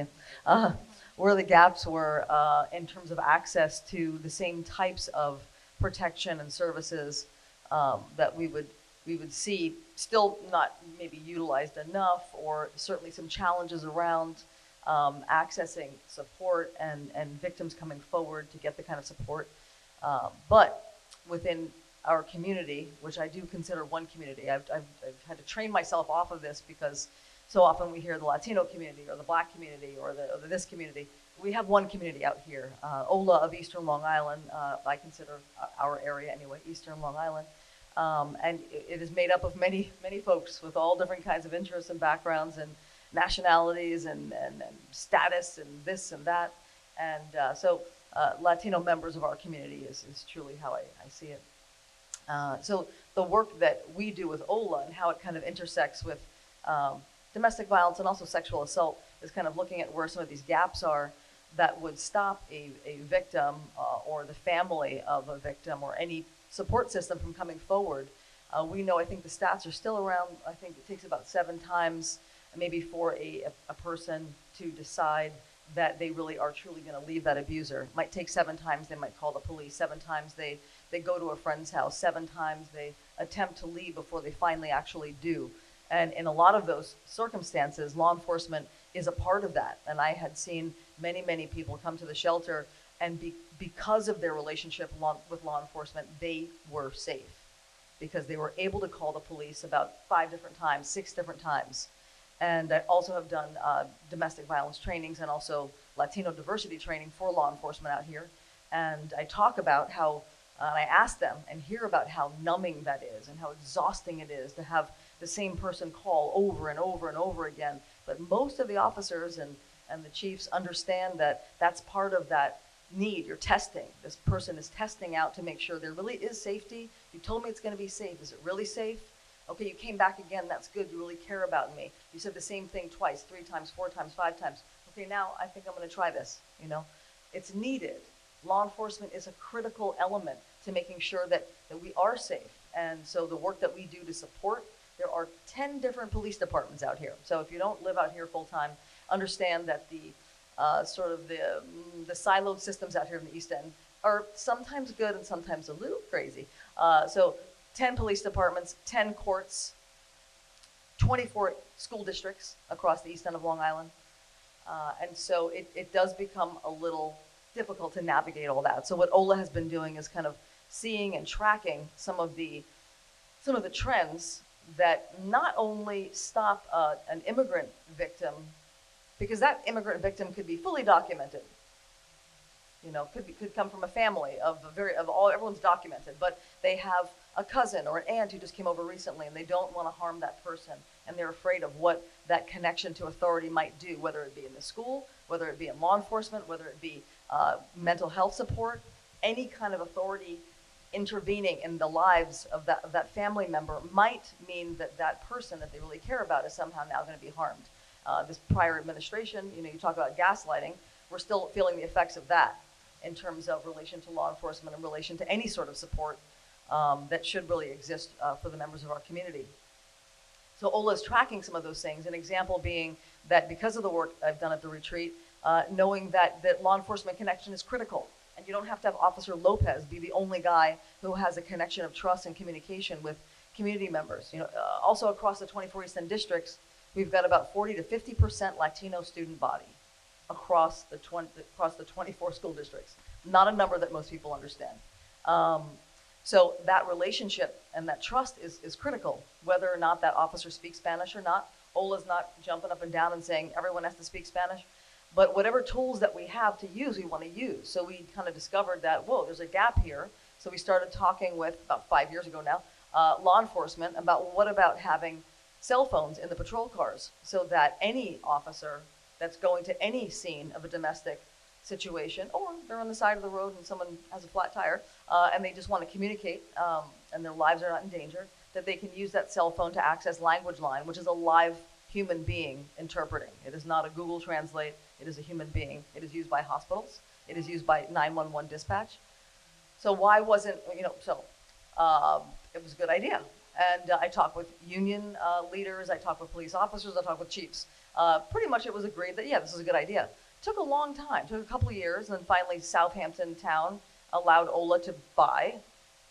Yeah. Where the gaps were in terms of access to the same types of protection and services that we would see still not maybe utilized enough, or certainly some challenges around accessing support and victims coming forward to get the kind of support. But within our community, which I do consider one community, I've had to train myself off of this, because so often we hear the Latino community or the Black community or this community. We have one community out here, OLA of Eastern Long Island. I consider our area anyway, Eastern Long Island. And it is made up of many, many folks with all different kinds of interests and backgrounds and nationalities and status and this and that. And so Latino members of our community is truly how I see it. So the work that we do with OLA and how it kind of intersects with domestic violence and also sexual assault is kind of looking at where some of these gaps are that would stop a victim or the family of a victim or any support system from coming forward. We know, I think the stats are still around, I think it takes about 7 times maybe for a person to decide that they really are truly going to leave that abuser. It might take 7 times they might call the police, 7 times they go to a friend's house, 7 times they attempt to leave before they finally actually do. And in a lot of those circumstances, law enforcement is a part of that. And I had seen many, many people come to the shelter, and because of their relationship with law enforcement, they were safe, because they were able to call the police about 5 different times, 6 different times. And I also have done domestic violence trainings and also Latino diversity training for law enforcement out here. And I talk about how, and I ask them and hear about how numbing that is and how exhausting it is to have the same person call over and over and over again. But most of the officers and the chiefs understand that that's part of that need. You're testing. This person is testing out to make sure there really is safety. You told me it's going to be safe. Is it really safe? Okay, you came back again. That's good. You really care about me. You said the same thing twice, 3 times, 4 times, 5 times. Okay, now I think I'm going to try this. You know, it's needed. Law enforcement is a critical element to making sure that we are safe. And so the work that we do to support, there are 10 different police departments out here. So if you don't live out here full time, understand that the sort of the siloed systems out here in the East End are sometimes good and sometimes a little crazy. So 10 police departments, 10 courts, 24 school districts across the East End of Long Island. And so it does become a little difficult to navigate all that. So what OLA has been doing is kind of seeing and tracking some of the trends that not only stop an immigrant victim, because that immigrant victim could be fully documented. You know, could come from a family everyone's documented, but they have a cousin or an aunt who just came over recently and they don't want to harm that person, and they're afraid of what that connection to authority might do, whether it be in the school, whether it be in law enforcement, whether it be mental health support, any kind of authority intervening in the lives of that family member might mean that that person that they really care about is somehow now going to be harmed. This prior administration, you know, you talk about gaslighting, we're still feeling the effects of that in terms of relation to law enforcement, in relation to any sort of support that should really exist for the members of our community. So OLA is tracking some of those things, an example being that because of the work I've done at the retreat, knowing that law enforcement connection is critical. And you don't have to have Officer Lopez be the only guy who has a connection of trust and communication with community members. You know, also across the 24 East End districts, we've got about 40 to 50% Latino student body across the 24 school districts. Not a number that most people understand. So that relationship and that trust is critical, whether or not that officer speaks Spanish or not. OLA's not jumping up and down and saying everyone has to speak Spanish. But whatever tools that we have to use, we want to use. So we kind of discovered that, whoa, there's a gap here. So we started talking with, about 5 years ago now, law enforcement about what about having cell phones in the patrol cars so that any officer that's going to any scene of a domestic situation, or they're on the side of the road and someone has a flat tire, and they just want to communicate, and their lives are not in danger, that they can use that cell phone to access language line, which is a live human being interpreting. It is not a Google Translate, it is a human being. It is used by hospitals, it is used by 911 dispatch. So why wasn't, it was a good idea. And I talked with union leaders, I talked with police officers, I talked with chiefs. Pretty much it was agreed that, yeah, this is a good idea. Took a long time, took a couple of years, and then finally Southampton town allowed Ola to buy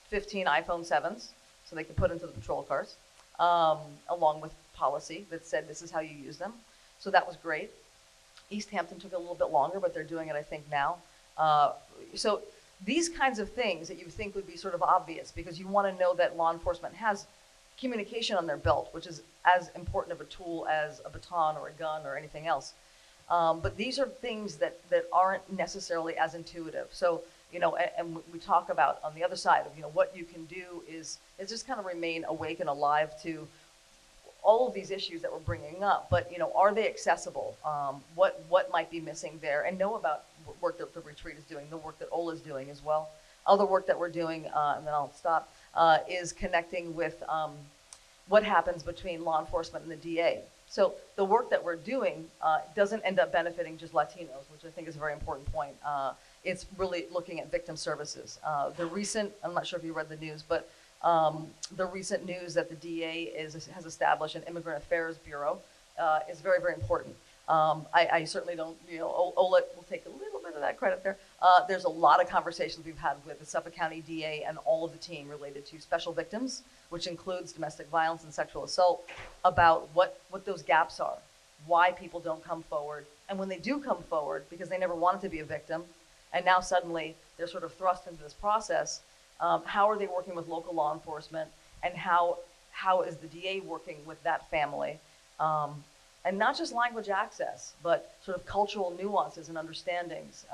15 iPhone 7s so they could put into the patrol cars, along with policy that said this is how you use them. So that was great. East Hampton took a little bit longer, but they're doing it, I think, now. So these kinds of things that you think would be sort of obvious, because you want to know that law enforcement has communication on their belt, which is as important of a tool as a baton or a gun or anything else. But these are things that aren't necessarily as intuitive. So, and we talk about on the other side of, what you can do is just kind of remain awake and alive to all of these issues that we're bringing up. But, are they accessible? What might be missing there? And know about work that the retreat is doing, the work that Ola is doing as well. Other work that we're doing, and then I'll stop, is connecting with what happens between law enforcement and the DA. So the work that we're doing doesn't end up benefiting just Latinos, which I think is a very important point. It's really looking at victim services. The recent, I'm not sure if you read the news, but the recent news that the DA has established an Immigrant Affairs Bureau is very, very important. I certainly don't, Ola will take a little bit of that credit there. There's a lot of conversations we've had with the Suffolk County DA and all of the team related to special victims, which includes domestic violence and sexual assault, about what those gaps are, why people don't come forward, and when they do come forward, because they never wanted to be a victim, and now suddenly they're sort of thrust into this process, how are they working with local law enforcement, and how is the DA working with that family? And not just language access, but sort of cultural nuances and understandings.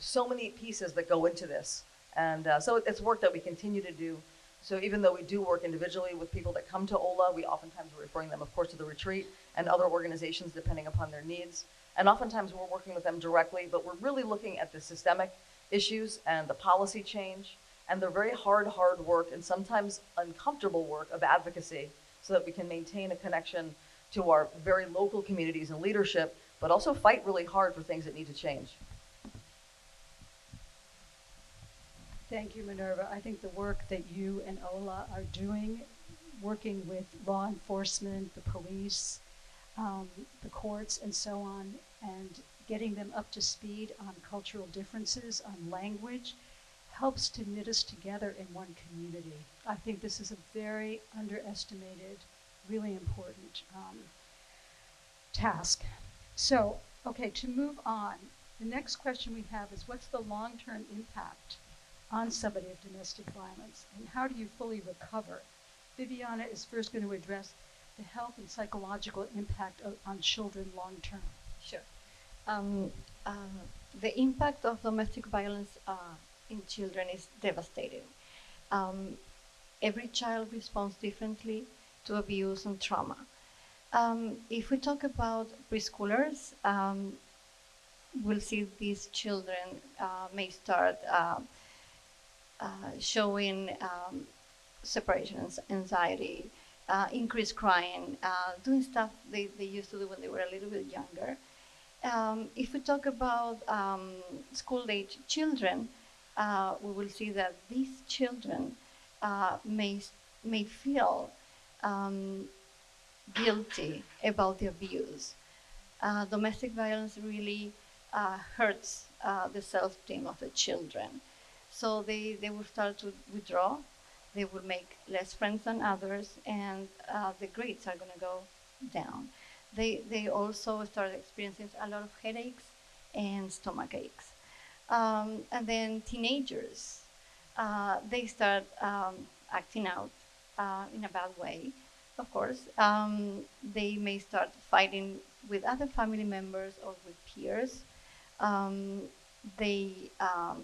So many pieces that go into this. And so it's work that we continue to do. So even though we do work individually with people that come to Ola, we oftentimes are referring them, of course, to the retreat and other organizations depending upon their needs. And oftentimes we're working with them directly, but we're really looking at the systemic issues and the policy change and the very hard work and sometimes uncomfortable work of advocacy so that we can maintain a connection to our very local communities and leadership, but also fight really hard for things that need to change. Thank you, Minerva. I think the work that you and Ola are doing, working with law enforcement, the police, the courts, and so on, and getting them up to speed on cultural differences, on language, helps to knit us together in one community. I think this is a very underestimated, really important task. So, okay, to move on, the next question we have is, what's the long-term impact on somebody of domestic violence, and how do you fully recover? Viviana is first going to address the health and psychological impact on children long-term. Sure. The impact of domestic violence in children is devastating. Every child responds differently to abuse and trauma. If we talk about preschoolers, we'll see these children may start showing separation anxiety, increased crying, doing stuff they used to do when they were a little bit younger. If we talk about school-age children, we will see that these children may feel guilty about the abuse. Domestic violence really hurts the self-esteem of the children. So they will start to withdraw, they will make less friends than others, and the grades are going to go down. They also start experiencing a lot of headaches and stomach aches. And then teenagers, they start acting out in a bad way, of course. They may start fighting with other family members or with peers. They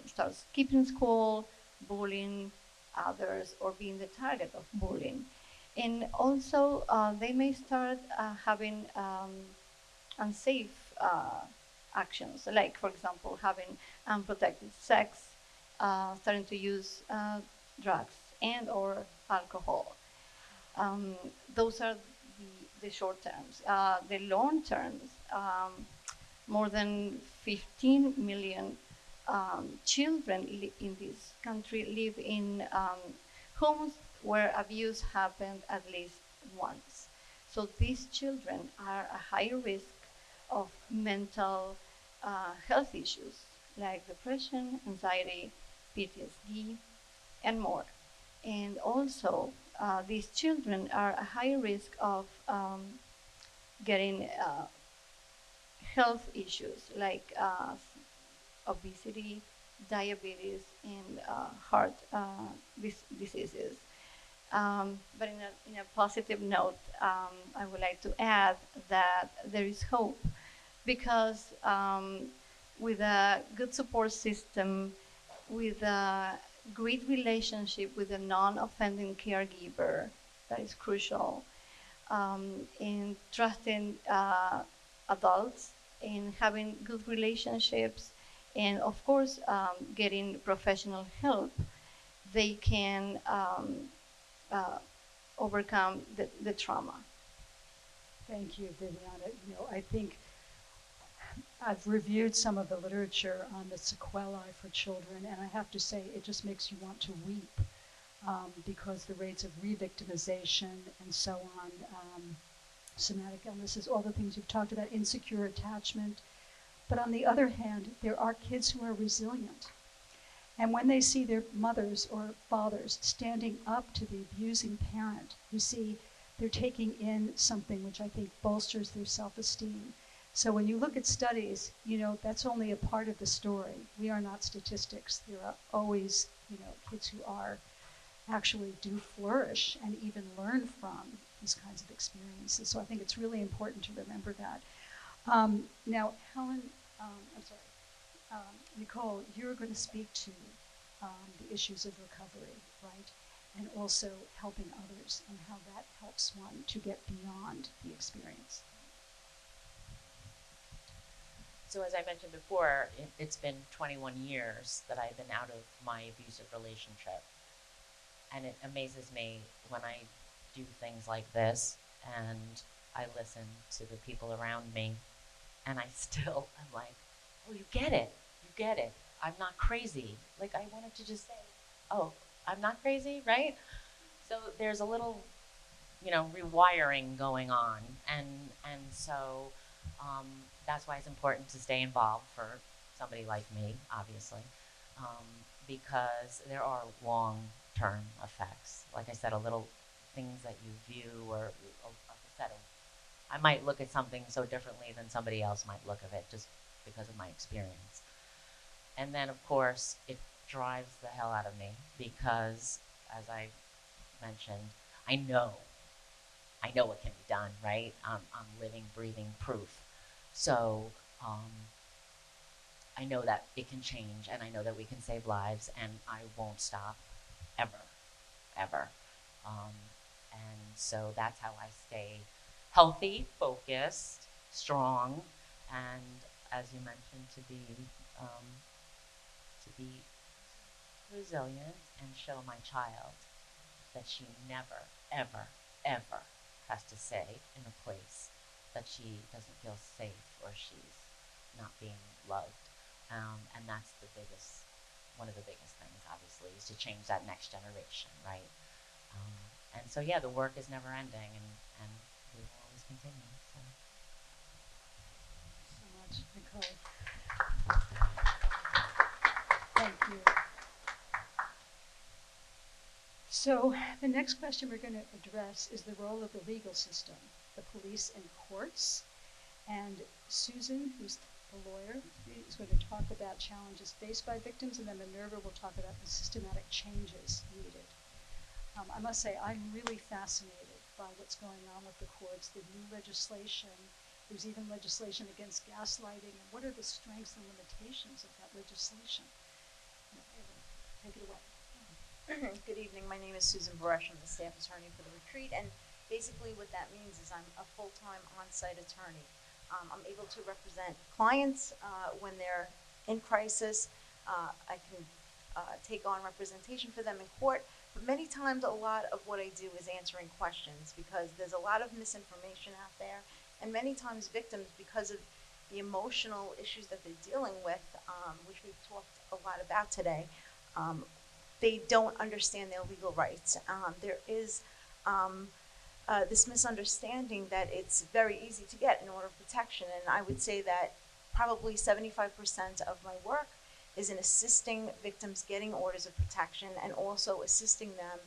start skipping school, bullying others, or being the target of bullying. And also, they may start having unsafe actions, like, for example, having unprotected sex, starting to use drugs and or alcohol. Those are the short terms. The long terms, more than 15 million children in this country live in homes where abuse happened at least once. So these children are a higher risk of mental health issues like depression, anxiety, PTSD, and more. And also, these children are a higher risk of getting health issues like obesity, diabetes, and heart diseases. But in a positive note, I would like to add that there is hope because with a good support system, with a great relationship with a non-offending caregiver, that is crucial, in trusting adults, in having good relationships, and of course, getting professional help, they can overcome the trauma. Thank you, Viviana. You know, I think I've reviewed some of the literature on the sequelae for children, and I have to say it just makes you want to weep because the rates of re-victimization and so on, somatic illnesses, all the things you've talked about, insecure attachment. But on the other hand, there are kids who are resilient. And when they see their mothers or fathers standing up to the abusing parent, you see they're taking in something which I think bolsters their self-esteem. So when you look at studies, you know, that's only a part of the story. We are not statistics. There are always, you know, kids who are actually do flourish and even learn from these kinds of experiences. So I think it's really important to remember that. Now, Helen, Nicole, you're going to speak to the issues of recovery, right? And also helping others and how that helps one to get beyond the experience. So as I mentioned before, it's been 21 years that I've been out of my abusive relationship. And it amazes me when I do things like this and I listen to the people around me and I'm like, oh, you get it. You get it. I'm not crazy. Like I wanted to just say, oh, I'm not crazy, right? So there's a little, you know, rewiring going on. And so that's why it's important to stay involved for somebody like me, obviously, because there are long-term effects. Like I said, a little things that you view or a setting. I might look at something so differently than somebody else might look at it just because of my experience. And then, of course, it drives the hell out of me because, as I mentioned, I know what can be done, right? I'm living, breathing proof. So I know that it can change, and I know that we can save lives, and I won't stop, ever, ever. And so that's how I stay healthy, focused, strong, and as you mentioned, to be resilient and show my child that she never, ever, ever has to stay in a place that she doesn't feel safe or she's not being loved. And that's one of the biggest things, obviously, is to change that next generation, right? And so, yeah, the work is never ending, and we will always continue. So much, Nicole. Thank you. So the next question we're going to address is the role of the legal system, the police and courts. And Susan, who's the lawyer, is going to talk about challenges faced by victims, and then Minerva will talk about the systematic changes needed. I must say, I'm really fascinated by what's going on with the courts, the new legislation. There's even legislation against gaslighting, and what are the strengths and limitations of that legislation? Take it away. Good evening. My name is Susan Bereche. I'm the staff attorney for the retreat, and basically what that means is I'm a full-time on-site attorney. I'm able to represent clients when they're in crisis. I can take on representation for them in court. But many times, a lot of what I do is answering questions because there's a lot of misinformation out there. And many times victims, because of the emotional issues that they're dealing with, which we've talked a lot about today, they don't understand their legal rights. There is this misunderstanding that it's very easy to get an order of protection. And I would say that probably 75% of my work is in assisting victims getting orders of protection and also assisting them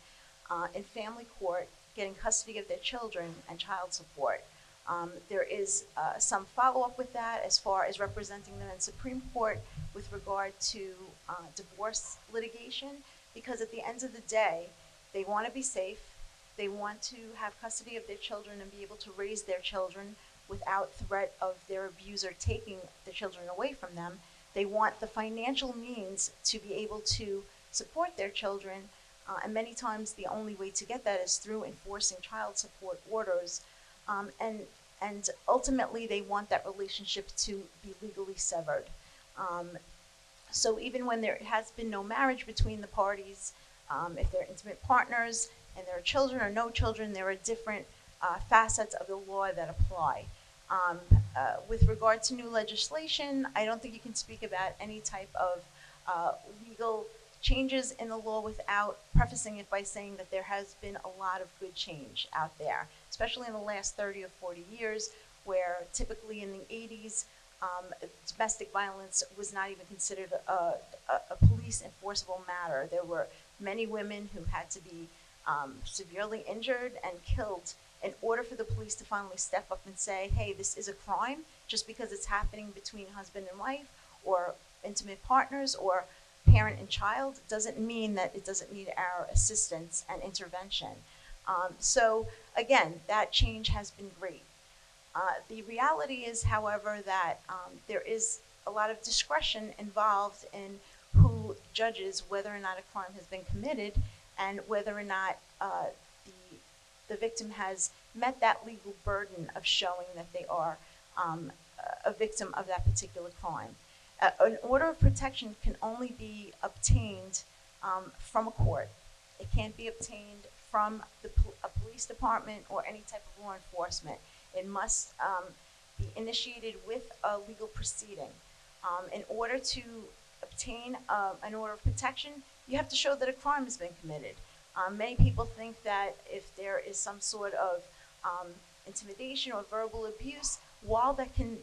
in family court, getting custody of their children and child support. There is some follow-up with that as far as representing them in Supreme Court with regard to divorce litigation, because at the end of the day, they want to be safe, they want to have custody of their children and be able to raise their children without threat of their abuser taking the children away from them. They want the financial means to be able to support their children, and many times the only way to get that is through enforcing child support orders. And ultimately, they want that relationship to be legally severed. So even when there has been no marriage between the parties, if they're intimate partners and there are children or no children, there are different facets of the law that apply. With regard to new legislation, I don't think you can speak about any type of legal changes in the law without prefacing it by saying that there has been a lot of good change out there, especially in the last 30 or 40 years, where typically in the 80s, domestic violence was not even considered a police enforceable matter. There were many women who had to be severely injured and killed in order for the police to finally step up and say, hey, this is a crime, just because it's happening between husband and wife or intimate partners or parent and child doesn't mean that it doesn't need our assistance and intervention. So again, that change has been great. The reality is, however, that there is a lot of discretion involved in who judges whether or not a crime has been committed and whether or not the victim has met that legal burden of showing that they are a victim of that particular crime. An order of protection can only be obtained from a court. It can't be obtained from a police department or any type of law enforcement. It must be initiated with a legal proceeding. In order to obtain an order of protection, you have to show that a crime has been committed. Many people think that if there is some sort of intimidation or verbal abuse, while that can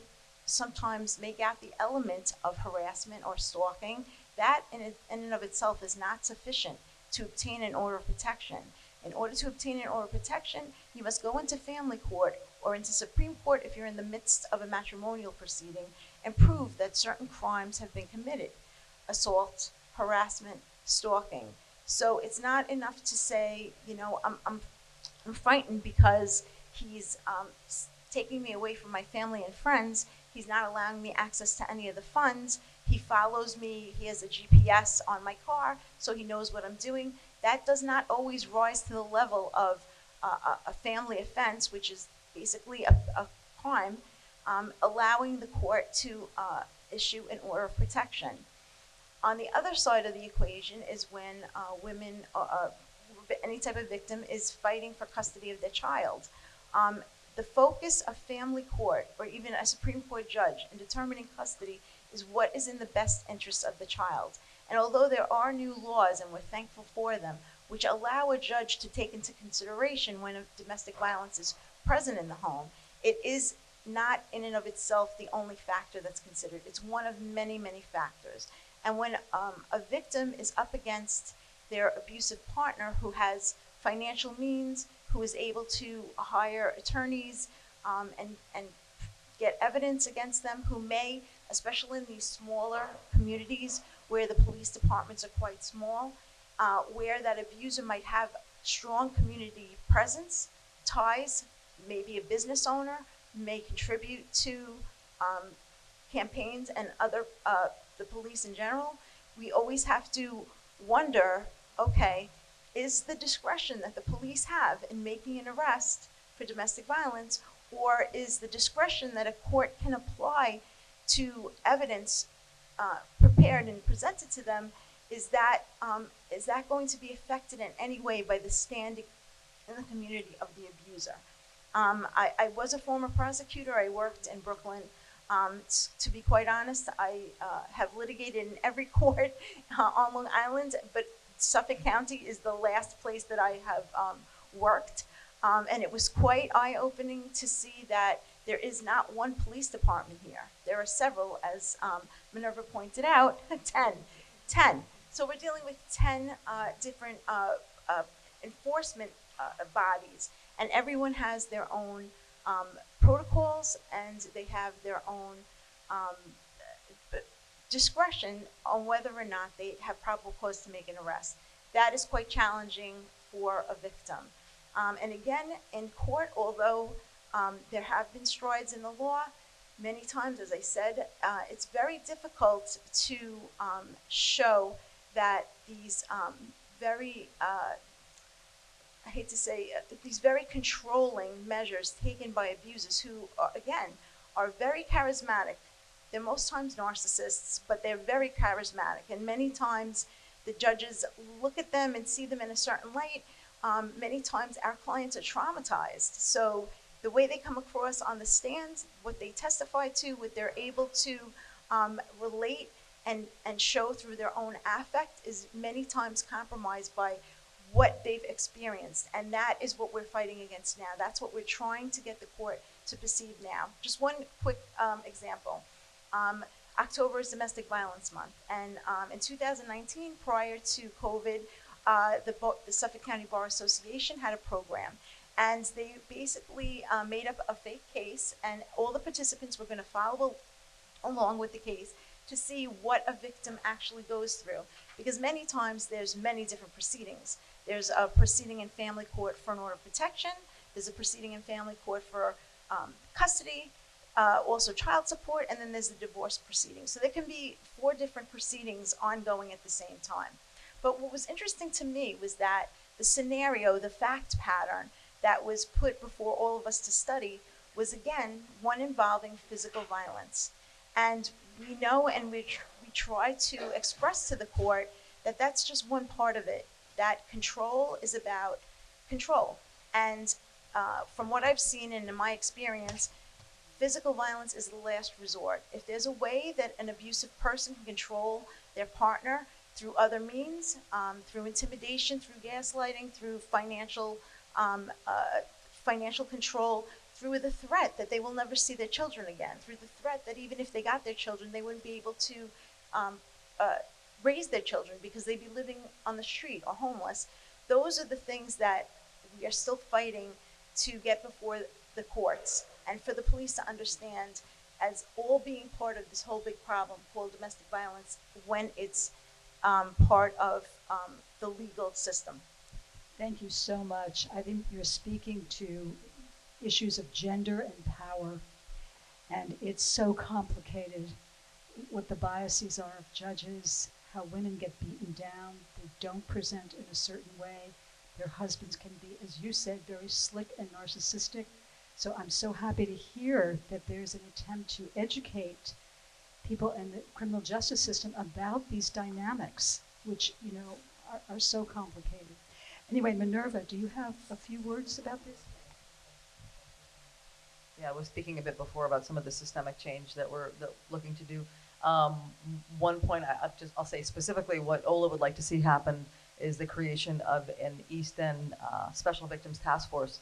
sometimes make out the element of harassment or stalking, that in and of itself is not sufficient to obtain an order of protection. In order to obtain an order of protection, you must go into family court or into Supreme Court if you're in the midst of a matrimonial proceeding and prove that certain crimes have been committed: assault, harassment, stalking. So it's not enough to say, you know, I'm frightened because he's taking me away from my family and friends. He's not allowing me access to any of the funds. He follows me. He has a GPS on my car, so he knows what I'm doing. That does not always rise to the level of a family offense, which is basically a crime, allowing the court to issue an order of protection. On the other side of the equation is when women, any type of victim, is fighting for custody of their child. The focus of family court or even a Supreme Court judge in determining custody is what is in the best interest of the child. And although there are new laws, and we're thankful for them, which allow a judge to take into consideration when domestic violence is present in the home, it is not in and of itself the only factor that's considered. It's one of many, many factors. And when a victim is up against their abusive partner who has financial means, who is able to hire attorneys and get evidence against them, who may, especially in these smaller communities where the police departments are quite small, where that abuser might have strong community presence, ties, maybe a business owner, may contribute to campaigns and other, the police in general, we always have to wonder, okay, is the discretion that the police have in making an arrest for domestic violence, or is the discretion that a court can apply to evidence prepared and presented to them, is that going to be affected in any way by the standing in the community of the abuser? I was a former prosecutor. I worked in Brooklyn. To be quite honest, I have litigated in every court on Long Island, but Suffolk County is the last place that I have worked. And it was quite eye-opening to see that there is not one police department here. There are several, as Minerva pointed out, 10. So we're dealing with 10 different enforcement bodies, and everyone has their own protocols, and they have their own discretion on whether or not they have probable cause to make an arrest. That is quite challenging for a victim. And again, in court, although there have been strides in the law, many times, as I said, it's very difficult to show that these very, I hate to say, these very controlling measures taken by abusers who, again, are very charismatic. They're most times narcissists, but they're very charismatic. And many times the judges look at them and see them in a certain light. Many times our clients are traumatized. So the way they come across on the stand, what they testify to, what they're able to relate and show through their own affect is many times compromised by what they've experienced. And that is what we're fighting against now. That's what we're trying to get the court to perceive now. Just one quick example. October is Domestic Violence Month. And in 2019, prior to COVID, the Suffolk County Bar Association had a program. And they basically made up a fake case, and all the participants were going to follow along with the case to see what a victim actually goes through. Because many times there's many different proceedings. There's a proceeding in family court for an order of protection. There's a proceeding in family court for custody, also child support, and then there's the divorce proceeding. So there can be 4 different proceedings ongoing at the same time. But what was interesting to me was that the scenario, the fact pattern that was put before all of us to study was, again, one involving physical violence. And we know, and we try to express to the court that that's just one part of it, that control is about control. And from what I've seen and in my experience, physical violence is the last resort. If there's a way that an abusive person can control their partner through other means, through intimidation, through gaslighting, through financial control, through the threat that they will never see their children again, through the threat that even if they got their children, they wouldn't be able to raise their children because they'd be living on the street or homeless. Those are the things that we are still fighting to get before the courts, and for the police to understand as all being part of this whole big problem called domestic violence when it's part of the legal system. Thank you so much. I think you're speaking to issues of gender and power, and it's so complicated what the biases are of judges, how women get beaten down, they don't present in a certain way. Their husbands can be, as you said, very slick and narcissistic. So I'm so happy to hear that there's an attempt to educate people in the criminal justice system about these dynamics, which, you know, are so complicated. Anyway, Minerva, do you have a few words about this? Yeah, I was speaking a bit before about some of the systemic change that we're looking to do. One point I'll say specifically what Ola would like to see happen is the creation of an East End Special Victims Task Force.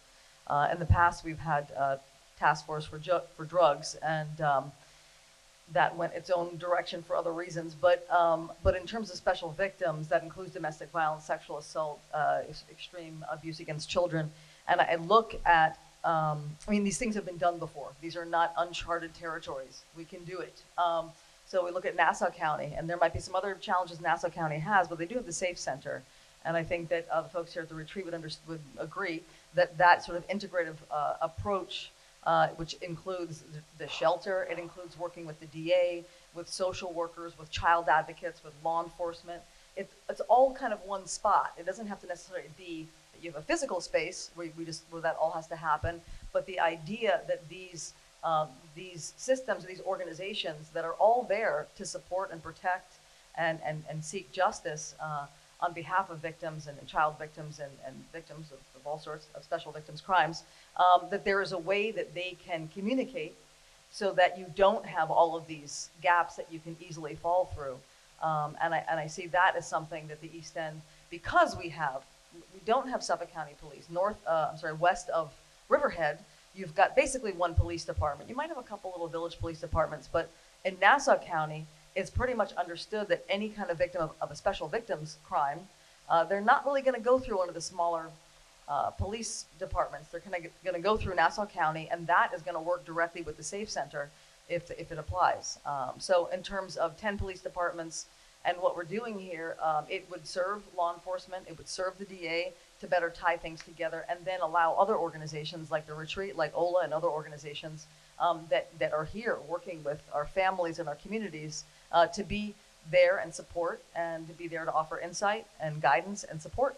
In the past, we've had a task force for drugs, and that went its own direction for other reasons. But in terms of special victims, that includes domestic violence, sexual assault, extreme abuse against children. And I look at, I mean, these things have been done before. These are not uncharted territories. We can do it. So we look at Nassau County, and there might be some other challenges Nassau County has, but they do have the Safe Center. And I think that the folks here at the retreat would agree that that sort of integrative approach, which includes the shelter, it includes working with the DA, with social workers, with child advocates, with law enforcement. It's all kind of one spot. It doesn't have to necessarily be that you have a physical space where that all has to happen, but the idea that these systems, these organizations that are all there to support and protect and seek justice on behalf of victims and child victims and victims of all sorts of special victims crimes, that there is a way that they can communicate so that you don't have all of these gaps that you can easily fall through. And I see that as something that the East End, because we don't have Suffolk County Police, west of Riverhead, you've got basically one police department. You might have a couple little village police departments, but in Nassau County, it's pretty much understood that any kind of victim of a special victims crime, they're not really going to go through one of the smaller police departments. They're going to go through Nassau County, and that is going to work directly with the Safe Center if it applies. So in terms of 10 police departments and what we're doing here, it would serve law enforcement, it would serve the DA to better tie things together, and then allow other organizations like the Retreat, like OLA and other organizations that are here working with our families and our communities to be there and support, and to be there to offer insight and guidance and support.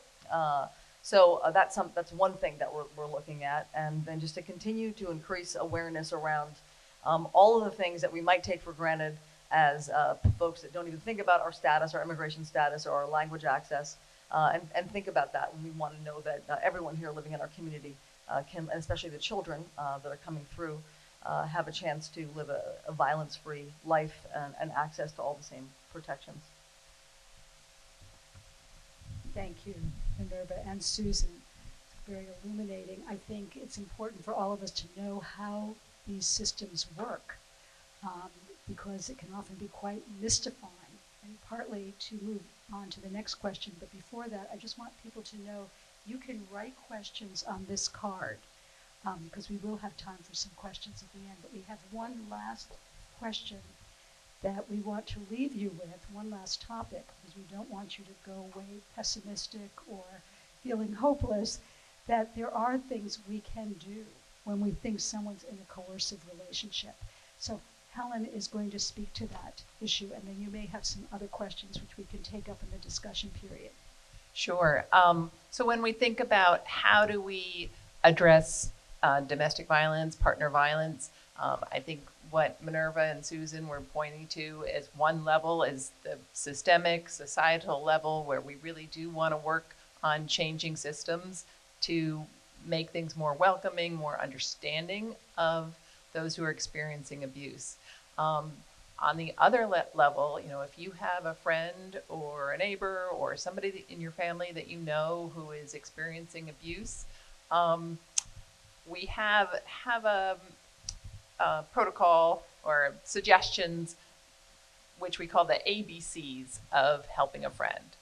So that's one thing that we're looking at, and then just to continue to increase awareness around all of the things that we might take for granted as folks that don't even think about our status, our immigration status, or our language access, and think about that. And we want to know that everyone here living in our community can, and especially the children that are coming through, have a chance to live a violence-free life and access to all the same protections. Thank you, Minerva and Susan. It's very illuminating. I think it's important for all of us to know how these systems work, because it can often be quite mystifying, and partly to move on to the next question. But before that, I just want people to know you can write questions on this card, because we will have time for some questions at the end. But we have one last question that we want to leave you with, one last topic, because we don't want you to go away pessimistic or feeling hopeless, that there are things we can do when we think someone's in a coercive relationship. So Helen is going to speak to that issue, and then you may have some other questions which we can take up in the discussion period. Sure. So when we think about how do we address domestic violence, partner violence, I think what Minerva and Susan were pointing to as one level is the systemic, societal level, where we really do want to work on changing systems to make things more welcoming, more understanding of those who are experiencing abuse. On the other level, if you have a friend or a neighbor or somebody in your family that you know who is experiencing abuse, we have a protocol or suggestions which we call the ABCs of helping a friend.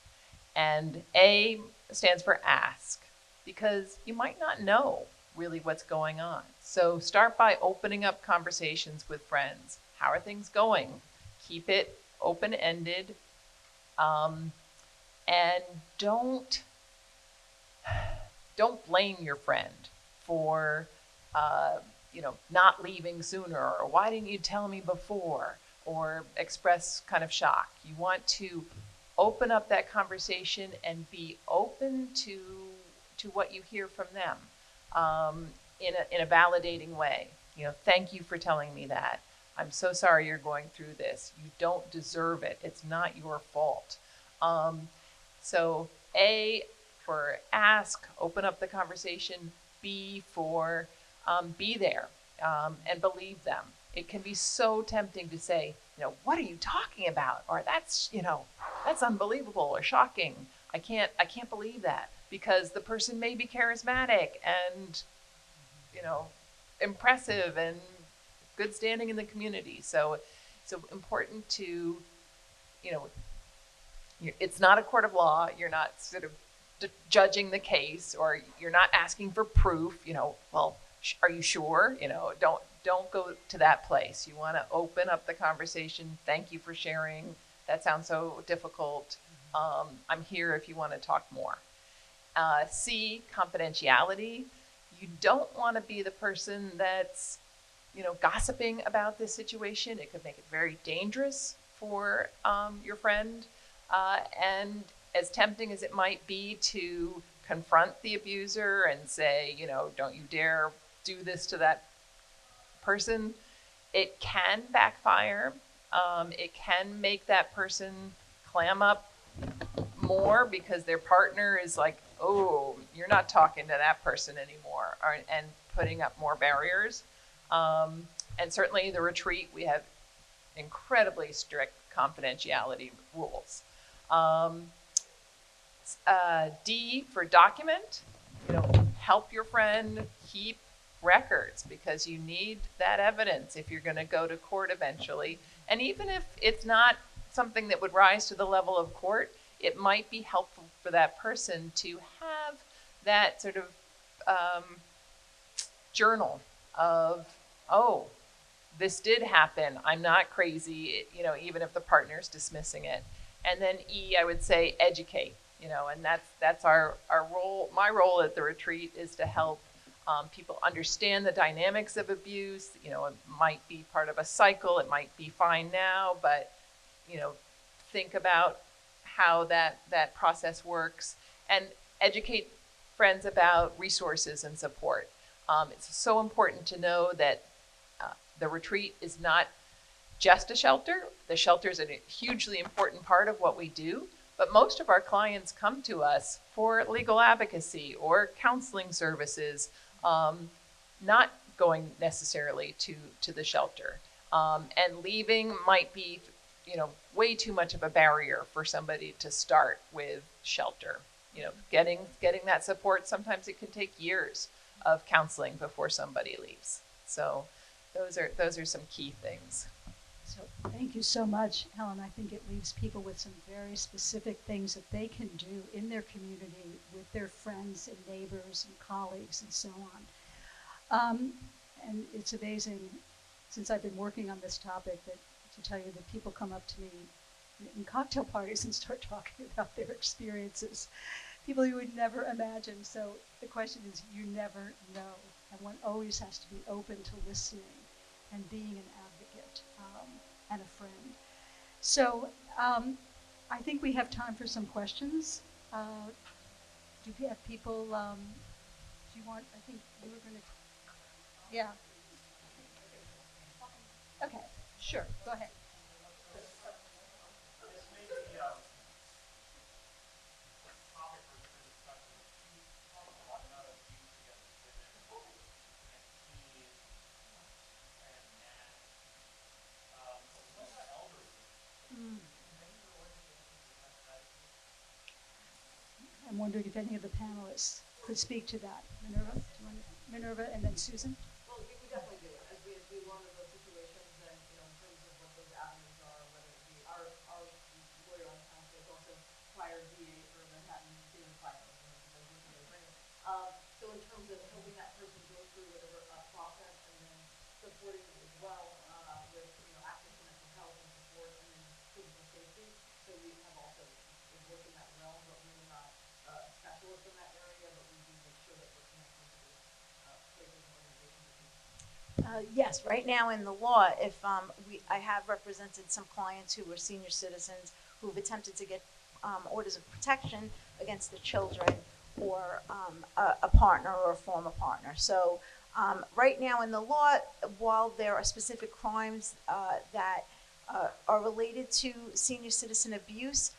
And A stands for ask, because you might not know really what's going on. So start by opening up conversations with friends. How are things going? Keep it open-ended, and don't blame your friend for not leaving sooner, or why didn't you tell me before, or express kind of shock. You want to open up that conversation and be open to what you hear from them in a validating way. Thank you for telling me that. I'm so sorry you're going through this. You don't deserve it. It's not your fault. So A for ask, open up the conversation. B for be there and believe them. It can be so tempting to say, what are you talking about? Or that's unbelievable or shocking. I can't believe that, because the person may be charismatic and, impressive and good standing in the community. So it's important to, it's not a court of law. You're not sort of judging the case, or you're not asking for proof. Well, are you sure? Don't go to that place. You want to open up the conversation. Thank you for sharing. That sounds so difficult. I'm here if you want to talk more. C, confidentiality. You don't want to be the person that's, gossiping about this situation. It could make it very dangerous for your friend. And as tempting as it might be to confront the abuser and say, you know, don't you dare do this to that person, it can backfire. It can make that person clam up more because their partner is like, oh, you're not talking to that person anymore, and putting up more barriers. And certainly the retreat, we have incredibly strict confidentiality rules. D for document, you know, help your friend keep records because you need that evidence if you're going to go to court eventually. And even if it's not something that would rise to the level of court, it might be helpful for that person to have that sort of journal of, oh, this did happen. I'm not crazy, you know, even if the partner's dismissing it. And then E, I would say educate, you know, and that's our role. My role at the retreat is to help people understand the dynamics of abuse. You know, it might be part of a cycle. It might be fine now, but, you know, think about how that process works and educate friends about resources and support. It's so important to know that the retreat is not just a shelter. The shelter is a hugely important part of what we do, but most of our clients come to us for legal advocacy or counseling services, not going necessarily to the shelter. And leaving might be, you know, way too much of a barrier for somebody to start with shelter. You know, getting that support, sometimes it can take years of counseling before somebody leaves. So those are some key things. So thank you so much, Helen. I think it leaves people with some very specific things that they can do in their community with their friends and neighbors and colleagues and so on. And it's amazing, since I've been working on this topic, that to tell you that people come up to me in cocktail parties and start talking about their experiences. People you would never imagine. So the question is, you never know. And one always has to be open to listening and being an advocate and a friend. So I think we have time for some questions. Do we have people, do you want, I think you were going to, yeah. Okay, sure, go ahead. I'm wondering if any of the panelists could speak to that. Minerva, do you want to, Minerva, and then Susan? Well, we definitely do. As we learn of those situations and, you know, in terms of what those avenues are, whether it be our lawyer on council is also prior DA for Manhattan, David Fire. So in terms of helping that person go through whatever process and then supporting them as well with, you know, access to mental health and support and then physical safety. So we have also worked in that realm, but we're not specialists in that area, but we do make sure that we're connecting to those places and organizations. Yes, right now in the law, if I have represented some clients who were senior citizens who've attempted to get orders of protection against the children or a partner or a former partner. So right now in the law, while there are specific crimes that are related to senior citizen abuse,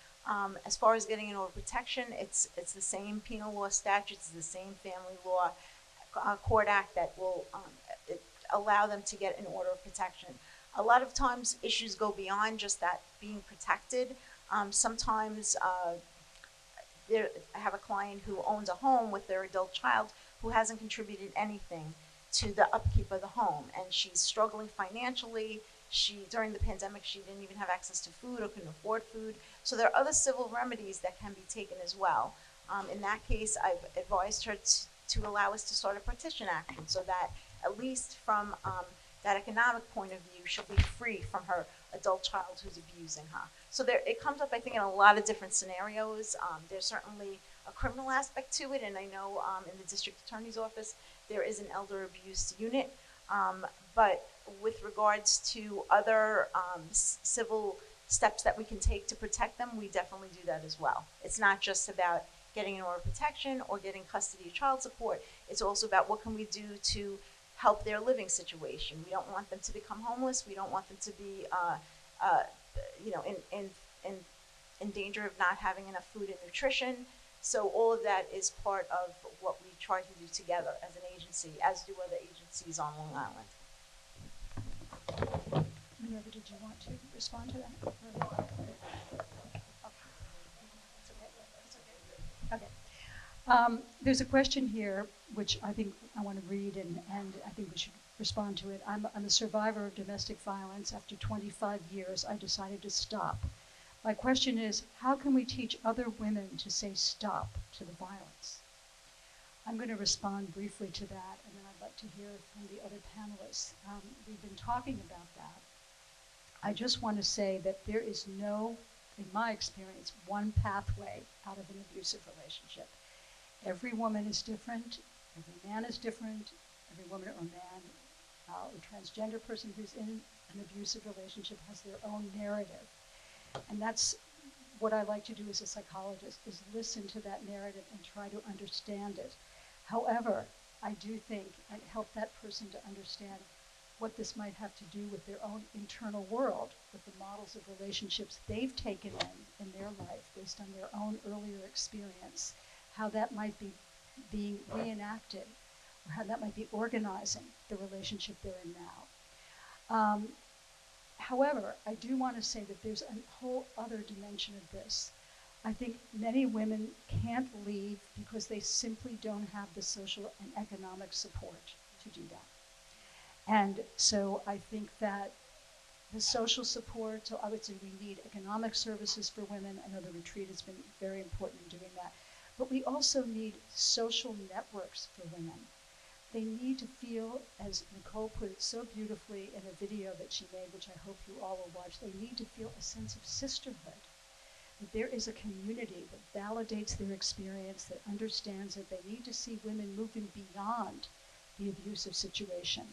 as far as getting an order of protection, it's the same penal law statutes, it's the same family law court act that will allow them to get an order of protection. A lot of times issues go beyond just that being protected. Sometimes I have a client who owns a home with their adult child who hasn't contributed anything to the upkeep of the home, and she's struggling financially. During the pandemic, she didn't even have access to food or couldn't afford food. So there are other civil remedies that can be taken as well. In that case, I've advised her to allow us to start a partition action so that at least from that economic point of view, she'll be free from her adult child who's abusing her. So it comes up, I think, in a lot of different scenarios. There's certainly a criminal aspect to it, and I know in the district attorney's office, there is an elder abuse unit. But with regards to other civil steps that we can take to protect them, we definitely do that as well. It's not just about getting an order of protection or getting custody of child support. It's also about what can we do to help their living situation. We don't want them to become homeless. We don't want them to be, you know, in danger of not having enough food and nutrition. So all of that is part of what we try to do together as an agency, as do other agencies on Long Island. Minerva, did you want to respond to that? Okay. Okay. There's a question here, which I think I want to read, and I think we should respond to it. I'm a survivor of domestic violence. After 25 years, I decided to stop. My question is, how can we teach other women to say stop to the violence? I'm going to respond briefly to that, and then I'd like to hear from the other panelists. We've been talking about that. I just want to say that there is no, in my experience, one pathway out of an abusive relationship. Every woman is different, every man is different, every woman or man or transgender person who's in an abusive relationship has their own narrative. And that's what I like to do as a psychologist, is listen to that narrative and try to understand it. However, I do think and help that person to understand what this might have to do with their own internal world, with the models of relationships they've taken in their life based on their own earlier experience, how that might be being reenacted, or how that might be organizing the relationship they're in now. However, I do want to say that there's a whole other dimension of this. I think many women can't leave because they simply don't have the social and economic support to do that. And so I think that the social support, so I would say we need economic services for women. I know the retreat has been very important in doing that. But we also need social networks for women. They need to feel, as Nicole put it so beautifully in a video that she made, which I hope you all will watch, they need to feel a sense of sisterhood. That there is a community that validates their experience, that understands it. They need to see women moving beyond the abusive situation,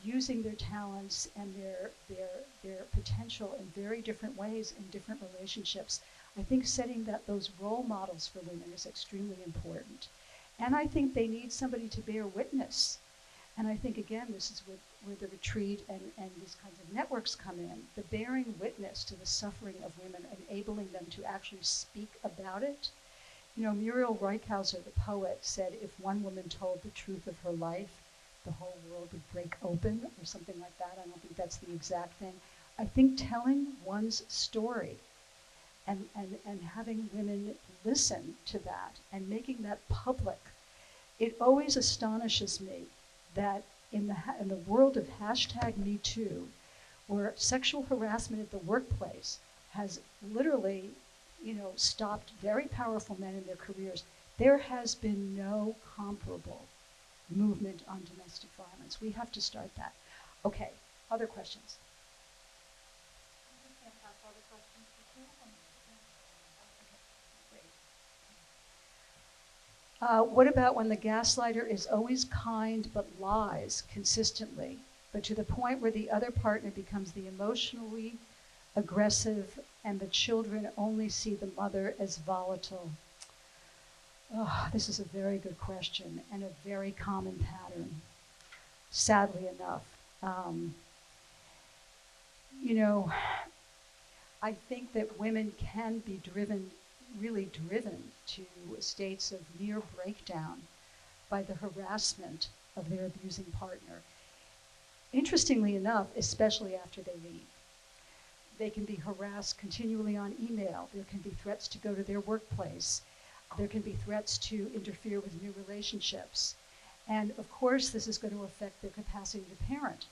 using their talents and their potential in very different ways in different relationships. I think setting those role models for women is extremely important. And I think they need somebody to bear witness. And I think, again, this is where the retreat and these kinds of networks come in. The bearing witness to the suffering of women, enabling them to actually speak about it. You know, Muriel Reichhauser, the poet, said if one woman told the truth of her life, the whole world would break open, or something like that. I don't think that's the exact thing. I think telling one's story and having women listen to that and making that public, it always astonishes me that in the world of #MeToo, where sexual harassment at the workplace has literally, stopped very powerful men in their careers, there has been no comparable movement on domestic violence. We have to start that. Okay, other questions? What about when the gaslighter is always kind but lies consistently, but to the point where the other partner becomes the emotionally aggressive and the children only see the mother as volatile? Oh, this is a very good question and a very common pattern, sadly enough. I think that women can be really driven to states of near breakdown by the harassment of their abusing partner. Interestingly enough, especially after they leave. They can be harassed continually on email. There can be threats to go to their workplace. There can be threats to interfere with new relationships. And of course, this is going to affect their capacity to parent.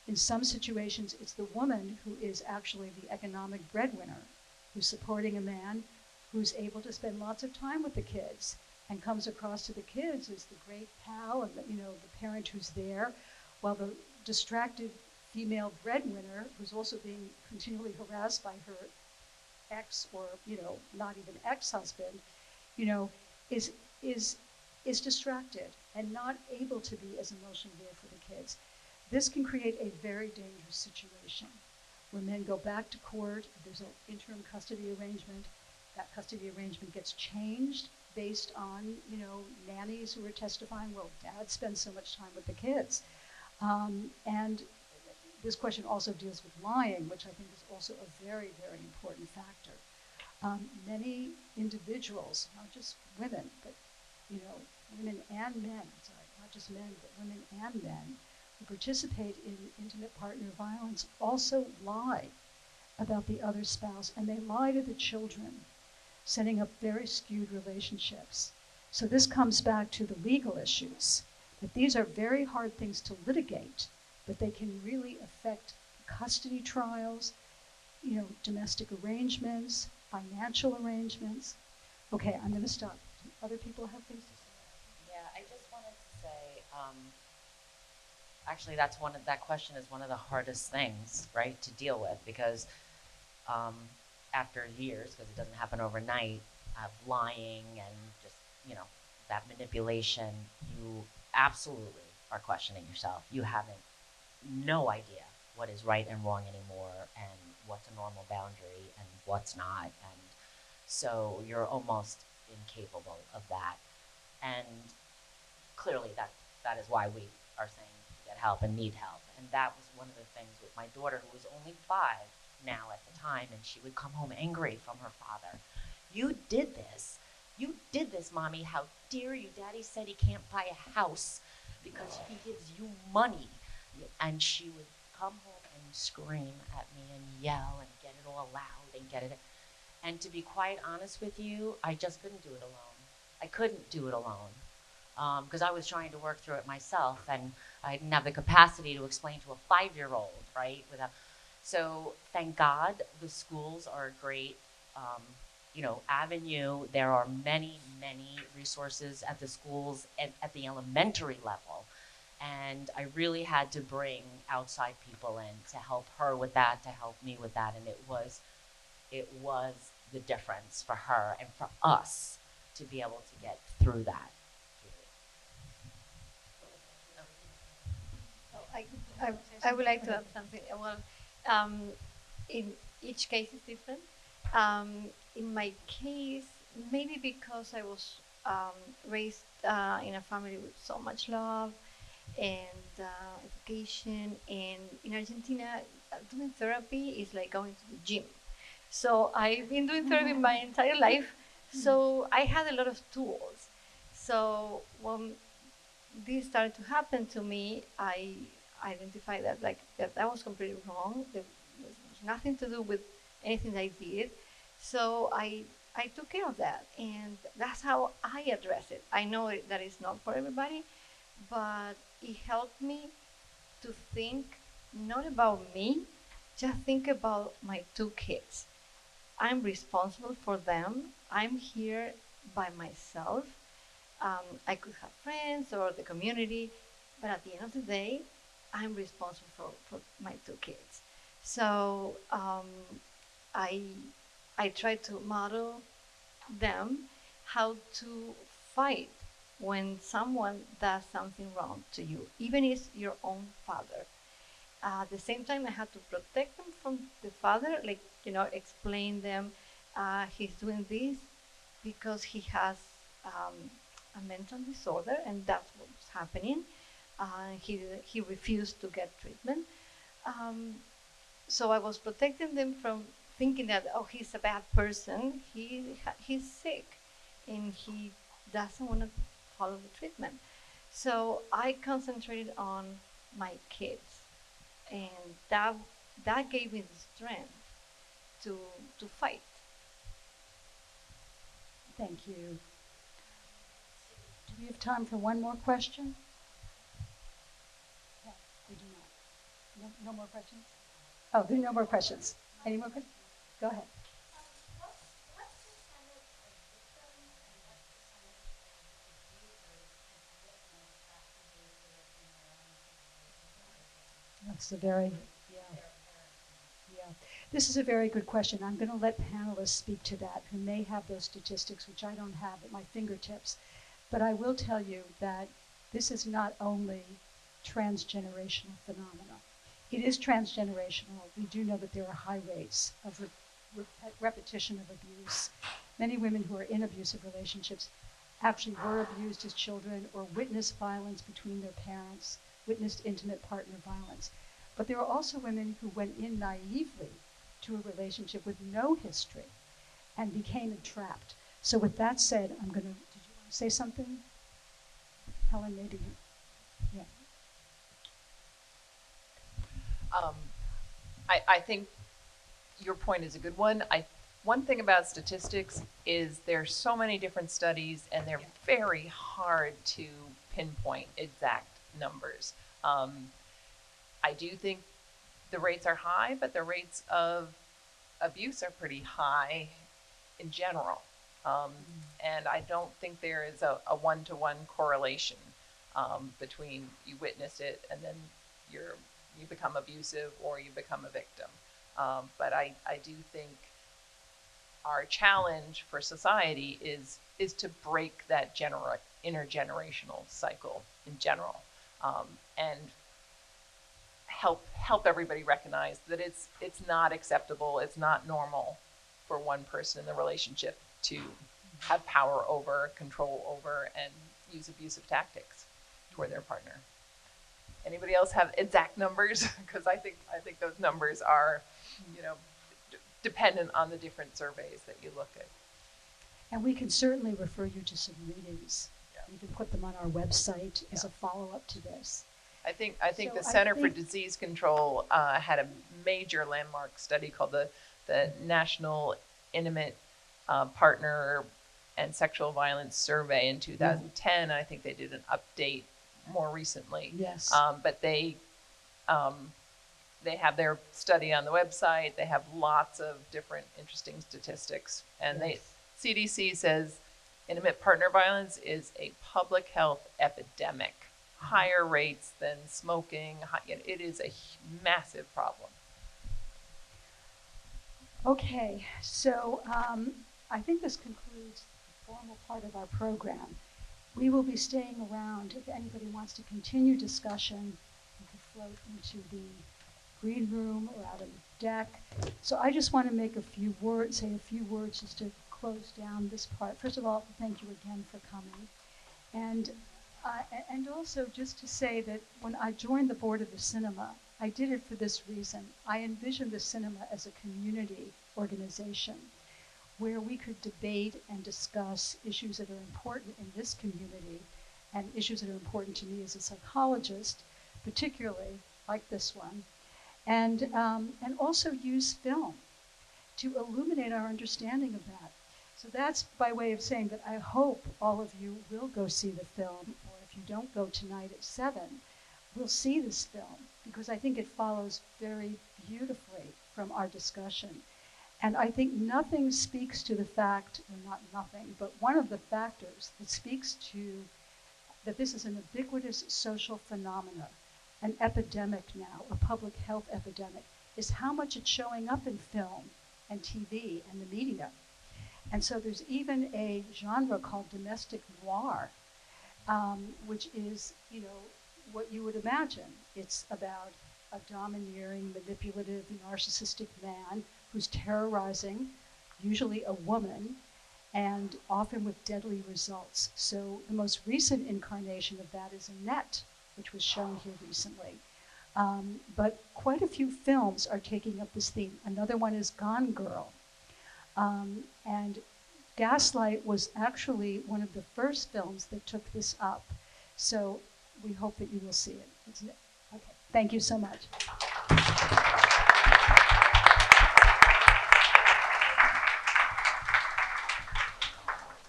In some situations, it's the woman who is actually the economic breadwinner, who's supporting a man who's able to spend lots of time with the kids and comes across to the kids as the great pal and the parent who's there, while the distracted female breadwinner, who's also being continually harassed by her ex or not even ex-husband, is distracted and not able to be as emotionally there for the kids. This can create a very dangerous situation where men go back to court, there's an interim custody arrangement, that custody arrangement gets changed, based on, nannies who are testifying, well, dad spends so much time with the kids. And this question also deals with lying, which I think is also a very, very important factor. Many individuals, not just women, but women and men, sorry, not just men, but women and men who participate in intimate partner violence also lie about the other spouse, and they lie to the children, setting up very skewed relationships. So this comes back to the legal issues, that these are very hard things to litigate, but they can really affect custody trials, domestic arrangements, financial arrangements. Okay, I'm going to stop. Do other people have things to say? Yeah, I just wanted to say, actually, that question is one of the hardest things, right, to deal with, because after years, because it doesn't happen overnight, of lying and just, that manipulation, you absolutely are questioning yourself. You haven't no idea what is right and wrong anymore, and what's a normal boundary and what's not, and so you're almost incapable of that. And clearly that is why we are saying get help and need help. And that was one of the things with my daughter, who was only 5 now at the time, and she would come home angry from her father. You did this, Mommy. How dare you? Daddy said he can't buy a house because he gives you money. And she would come home and scream at me and yell and get it all loud and get it. And to be quite honest with you, I just couldn't do it alone. I couldn't do it alone because I was trying to work through it myself, and I didn't have the capacity to explain to a 5-year-old, right? So thank God the schools are a great, avenue. There are many, many resources at the schools at the elementary level. And I really had to bring outside people in to help her with that, to help me with that. And it was the difference for her and for us to be able to get through that. I would like to add something. Well, in each case is different. In my case, maybe because I was raised in a family with so much love and education, and in Argentina, doing therapy is like going to the gym. So I've been doing therapy my entire life, so I had a lot of tools. So when this started to happen to me, I identified that was completely wrong. There was nothing to do with anything I did. So I took care of that, and that's how I address it. I know that it's not for everybody, but it helped me to think not about me, just think about my 2 kids. I'm responsible for them. I'm here by myself. I could have friends or the community, but at the end of the day, I'm responsible for my 2 kids. So I try to model them how to fight when someone does something wrong to you, even if it's your own father. At the same time, I have to protect them from the father, explain them he's doing this because he has a mental disorder, and that's what's happening. He refused to get treatment. So I was protecting them from thinking that, oh, he's a bad person. He's sick, and he doesn't want to follow the treatment. So I concentrated on my kids, and that gave me the strength to fight. Thank you. Do we have time for one more question? No, we do not. No more questions? Oh, there are no more questions. Any more questions? Go ahead. That's a very, yeah. This is a very good question. I'm going to let panelists speak to that who may have those statistics, which I don't have at my fingertips. But I will tell you that this is not only transgenerational phenomena. It is transgenerational. We do know that there are high rates of repetition of abuse. Many women who are in abusive relationships actually were abused as children or witnessed violence between their parents, witnessed intimate partner violence. But there are also women who went in naively to a relationship with no history and became entrapped. So with that said, did you want to say something? Helen, maybe you, yeah. I think your point is a good one. One thing about statistics is there's so many different studies and they're very hard to pinpoint exact numbers. I do think the rates are high, but the rates of abuse are pretty high in general. And I don't think there is a one-to-one correlation between you witness it and then you become abusive or you become a victim. But I do think our challenge for society is to break that intergenerational cycle in general, and help everybody recognize that it's not acceptable, it's not normal for one person in the relationship to have power over, control over, and use abusive tactics toward their partner. Anybody else have exact numbers? Because I think those numbers are, dependent on the different surveys that you look at. And we can certainly refer you to some readings. Yeah. You can put them on our website as a follow-up to this. I think the Center for Disease Control had a major landmark study called the National Intimate Partner and Sexual Violence Survey in 2010. I think they did an update more recently. Yes. But they have their study on the website. They have lots of different interesting statistics. And CDC says intimate partner violence is a public health epidemic. Higher rates than smoking. It is a massive problem. Okay, so I think this concludes the formal part of our program. We will be staying around. If anybody wants to continue discussion, you can float into the green room or out on the deck. So I just want to make say a few words just to close down this part. First of all, thank you again for coming. And also just to say that when I joined the board of the cinema, I did it for this reason. I envisioned the cinema as a community organization where we could debate and discuss issues that are important in this community and issues that are important to me as a psychologist, particularly like this one, and also use film to illuminate our understanding of that. So that's by way of saying that I hope all of you will go see the film, or if you don't go tonight at 7, we'll see this film, because I think it follows very beautifully from our discussion. And I think nothing speaks to the fact, or not nothing, but one of the factors that speaks to that this is an ubiquitous social phenomena, an epidemic now, a public health epidemic, is how much it's showing up in film and TV and the media. And so there's even a genre called domestic noir, which is, what you would imagine. It's about a domineering, manipulative, narcissistic man who's terrorizing, usually a woman, and often with deadly results. So the most recent incarnation of that is Annette, which was shown here recently. But quite a few films are taking up this theme. Another one is Gone Girl. And Gaslight was actually one of the first films that took this up. So we hope that you will see it. Okay, thank you so much.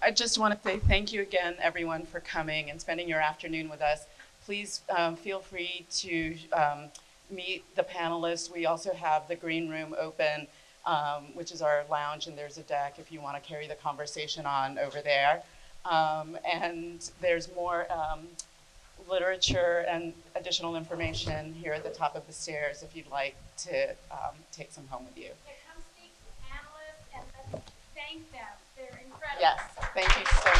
I just want to say thank you again, everyone, for coming and spending your afternoon with us. Please feel free to meet the panelists. We also have the green room open, which is our lounge, and there's a deck if you want to carry the conversation on over there. And there's more literature and additional information here at the top of the stairs if you'd like to take some home with you. Yeah, come speak to the panelists and let's thank them. They're incredible. Yes, thank you so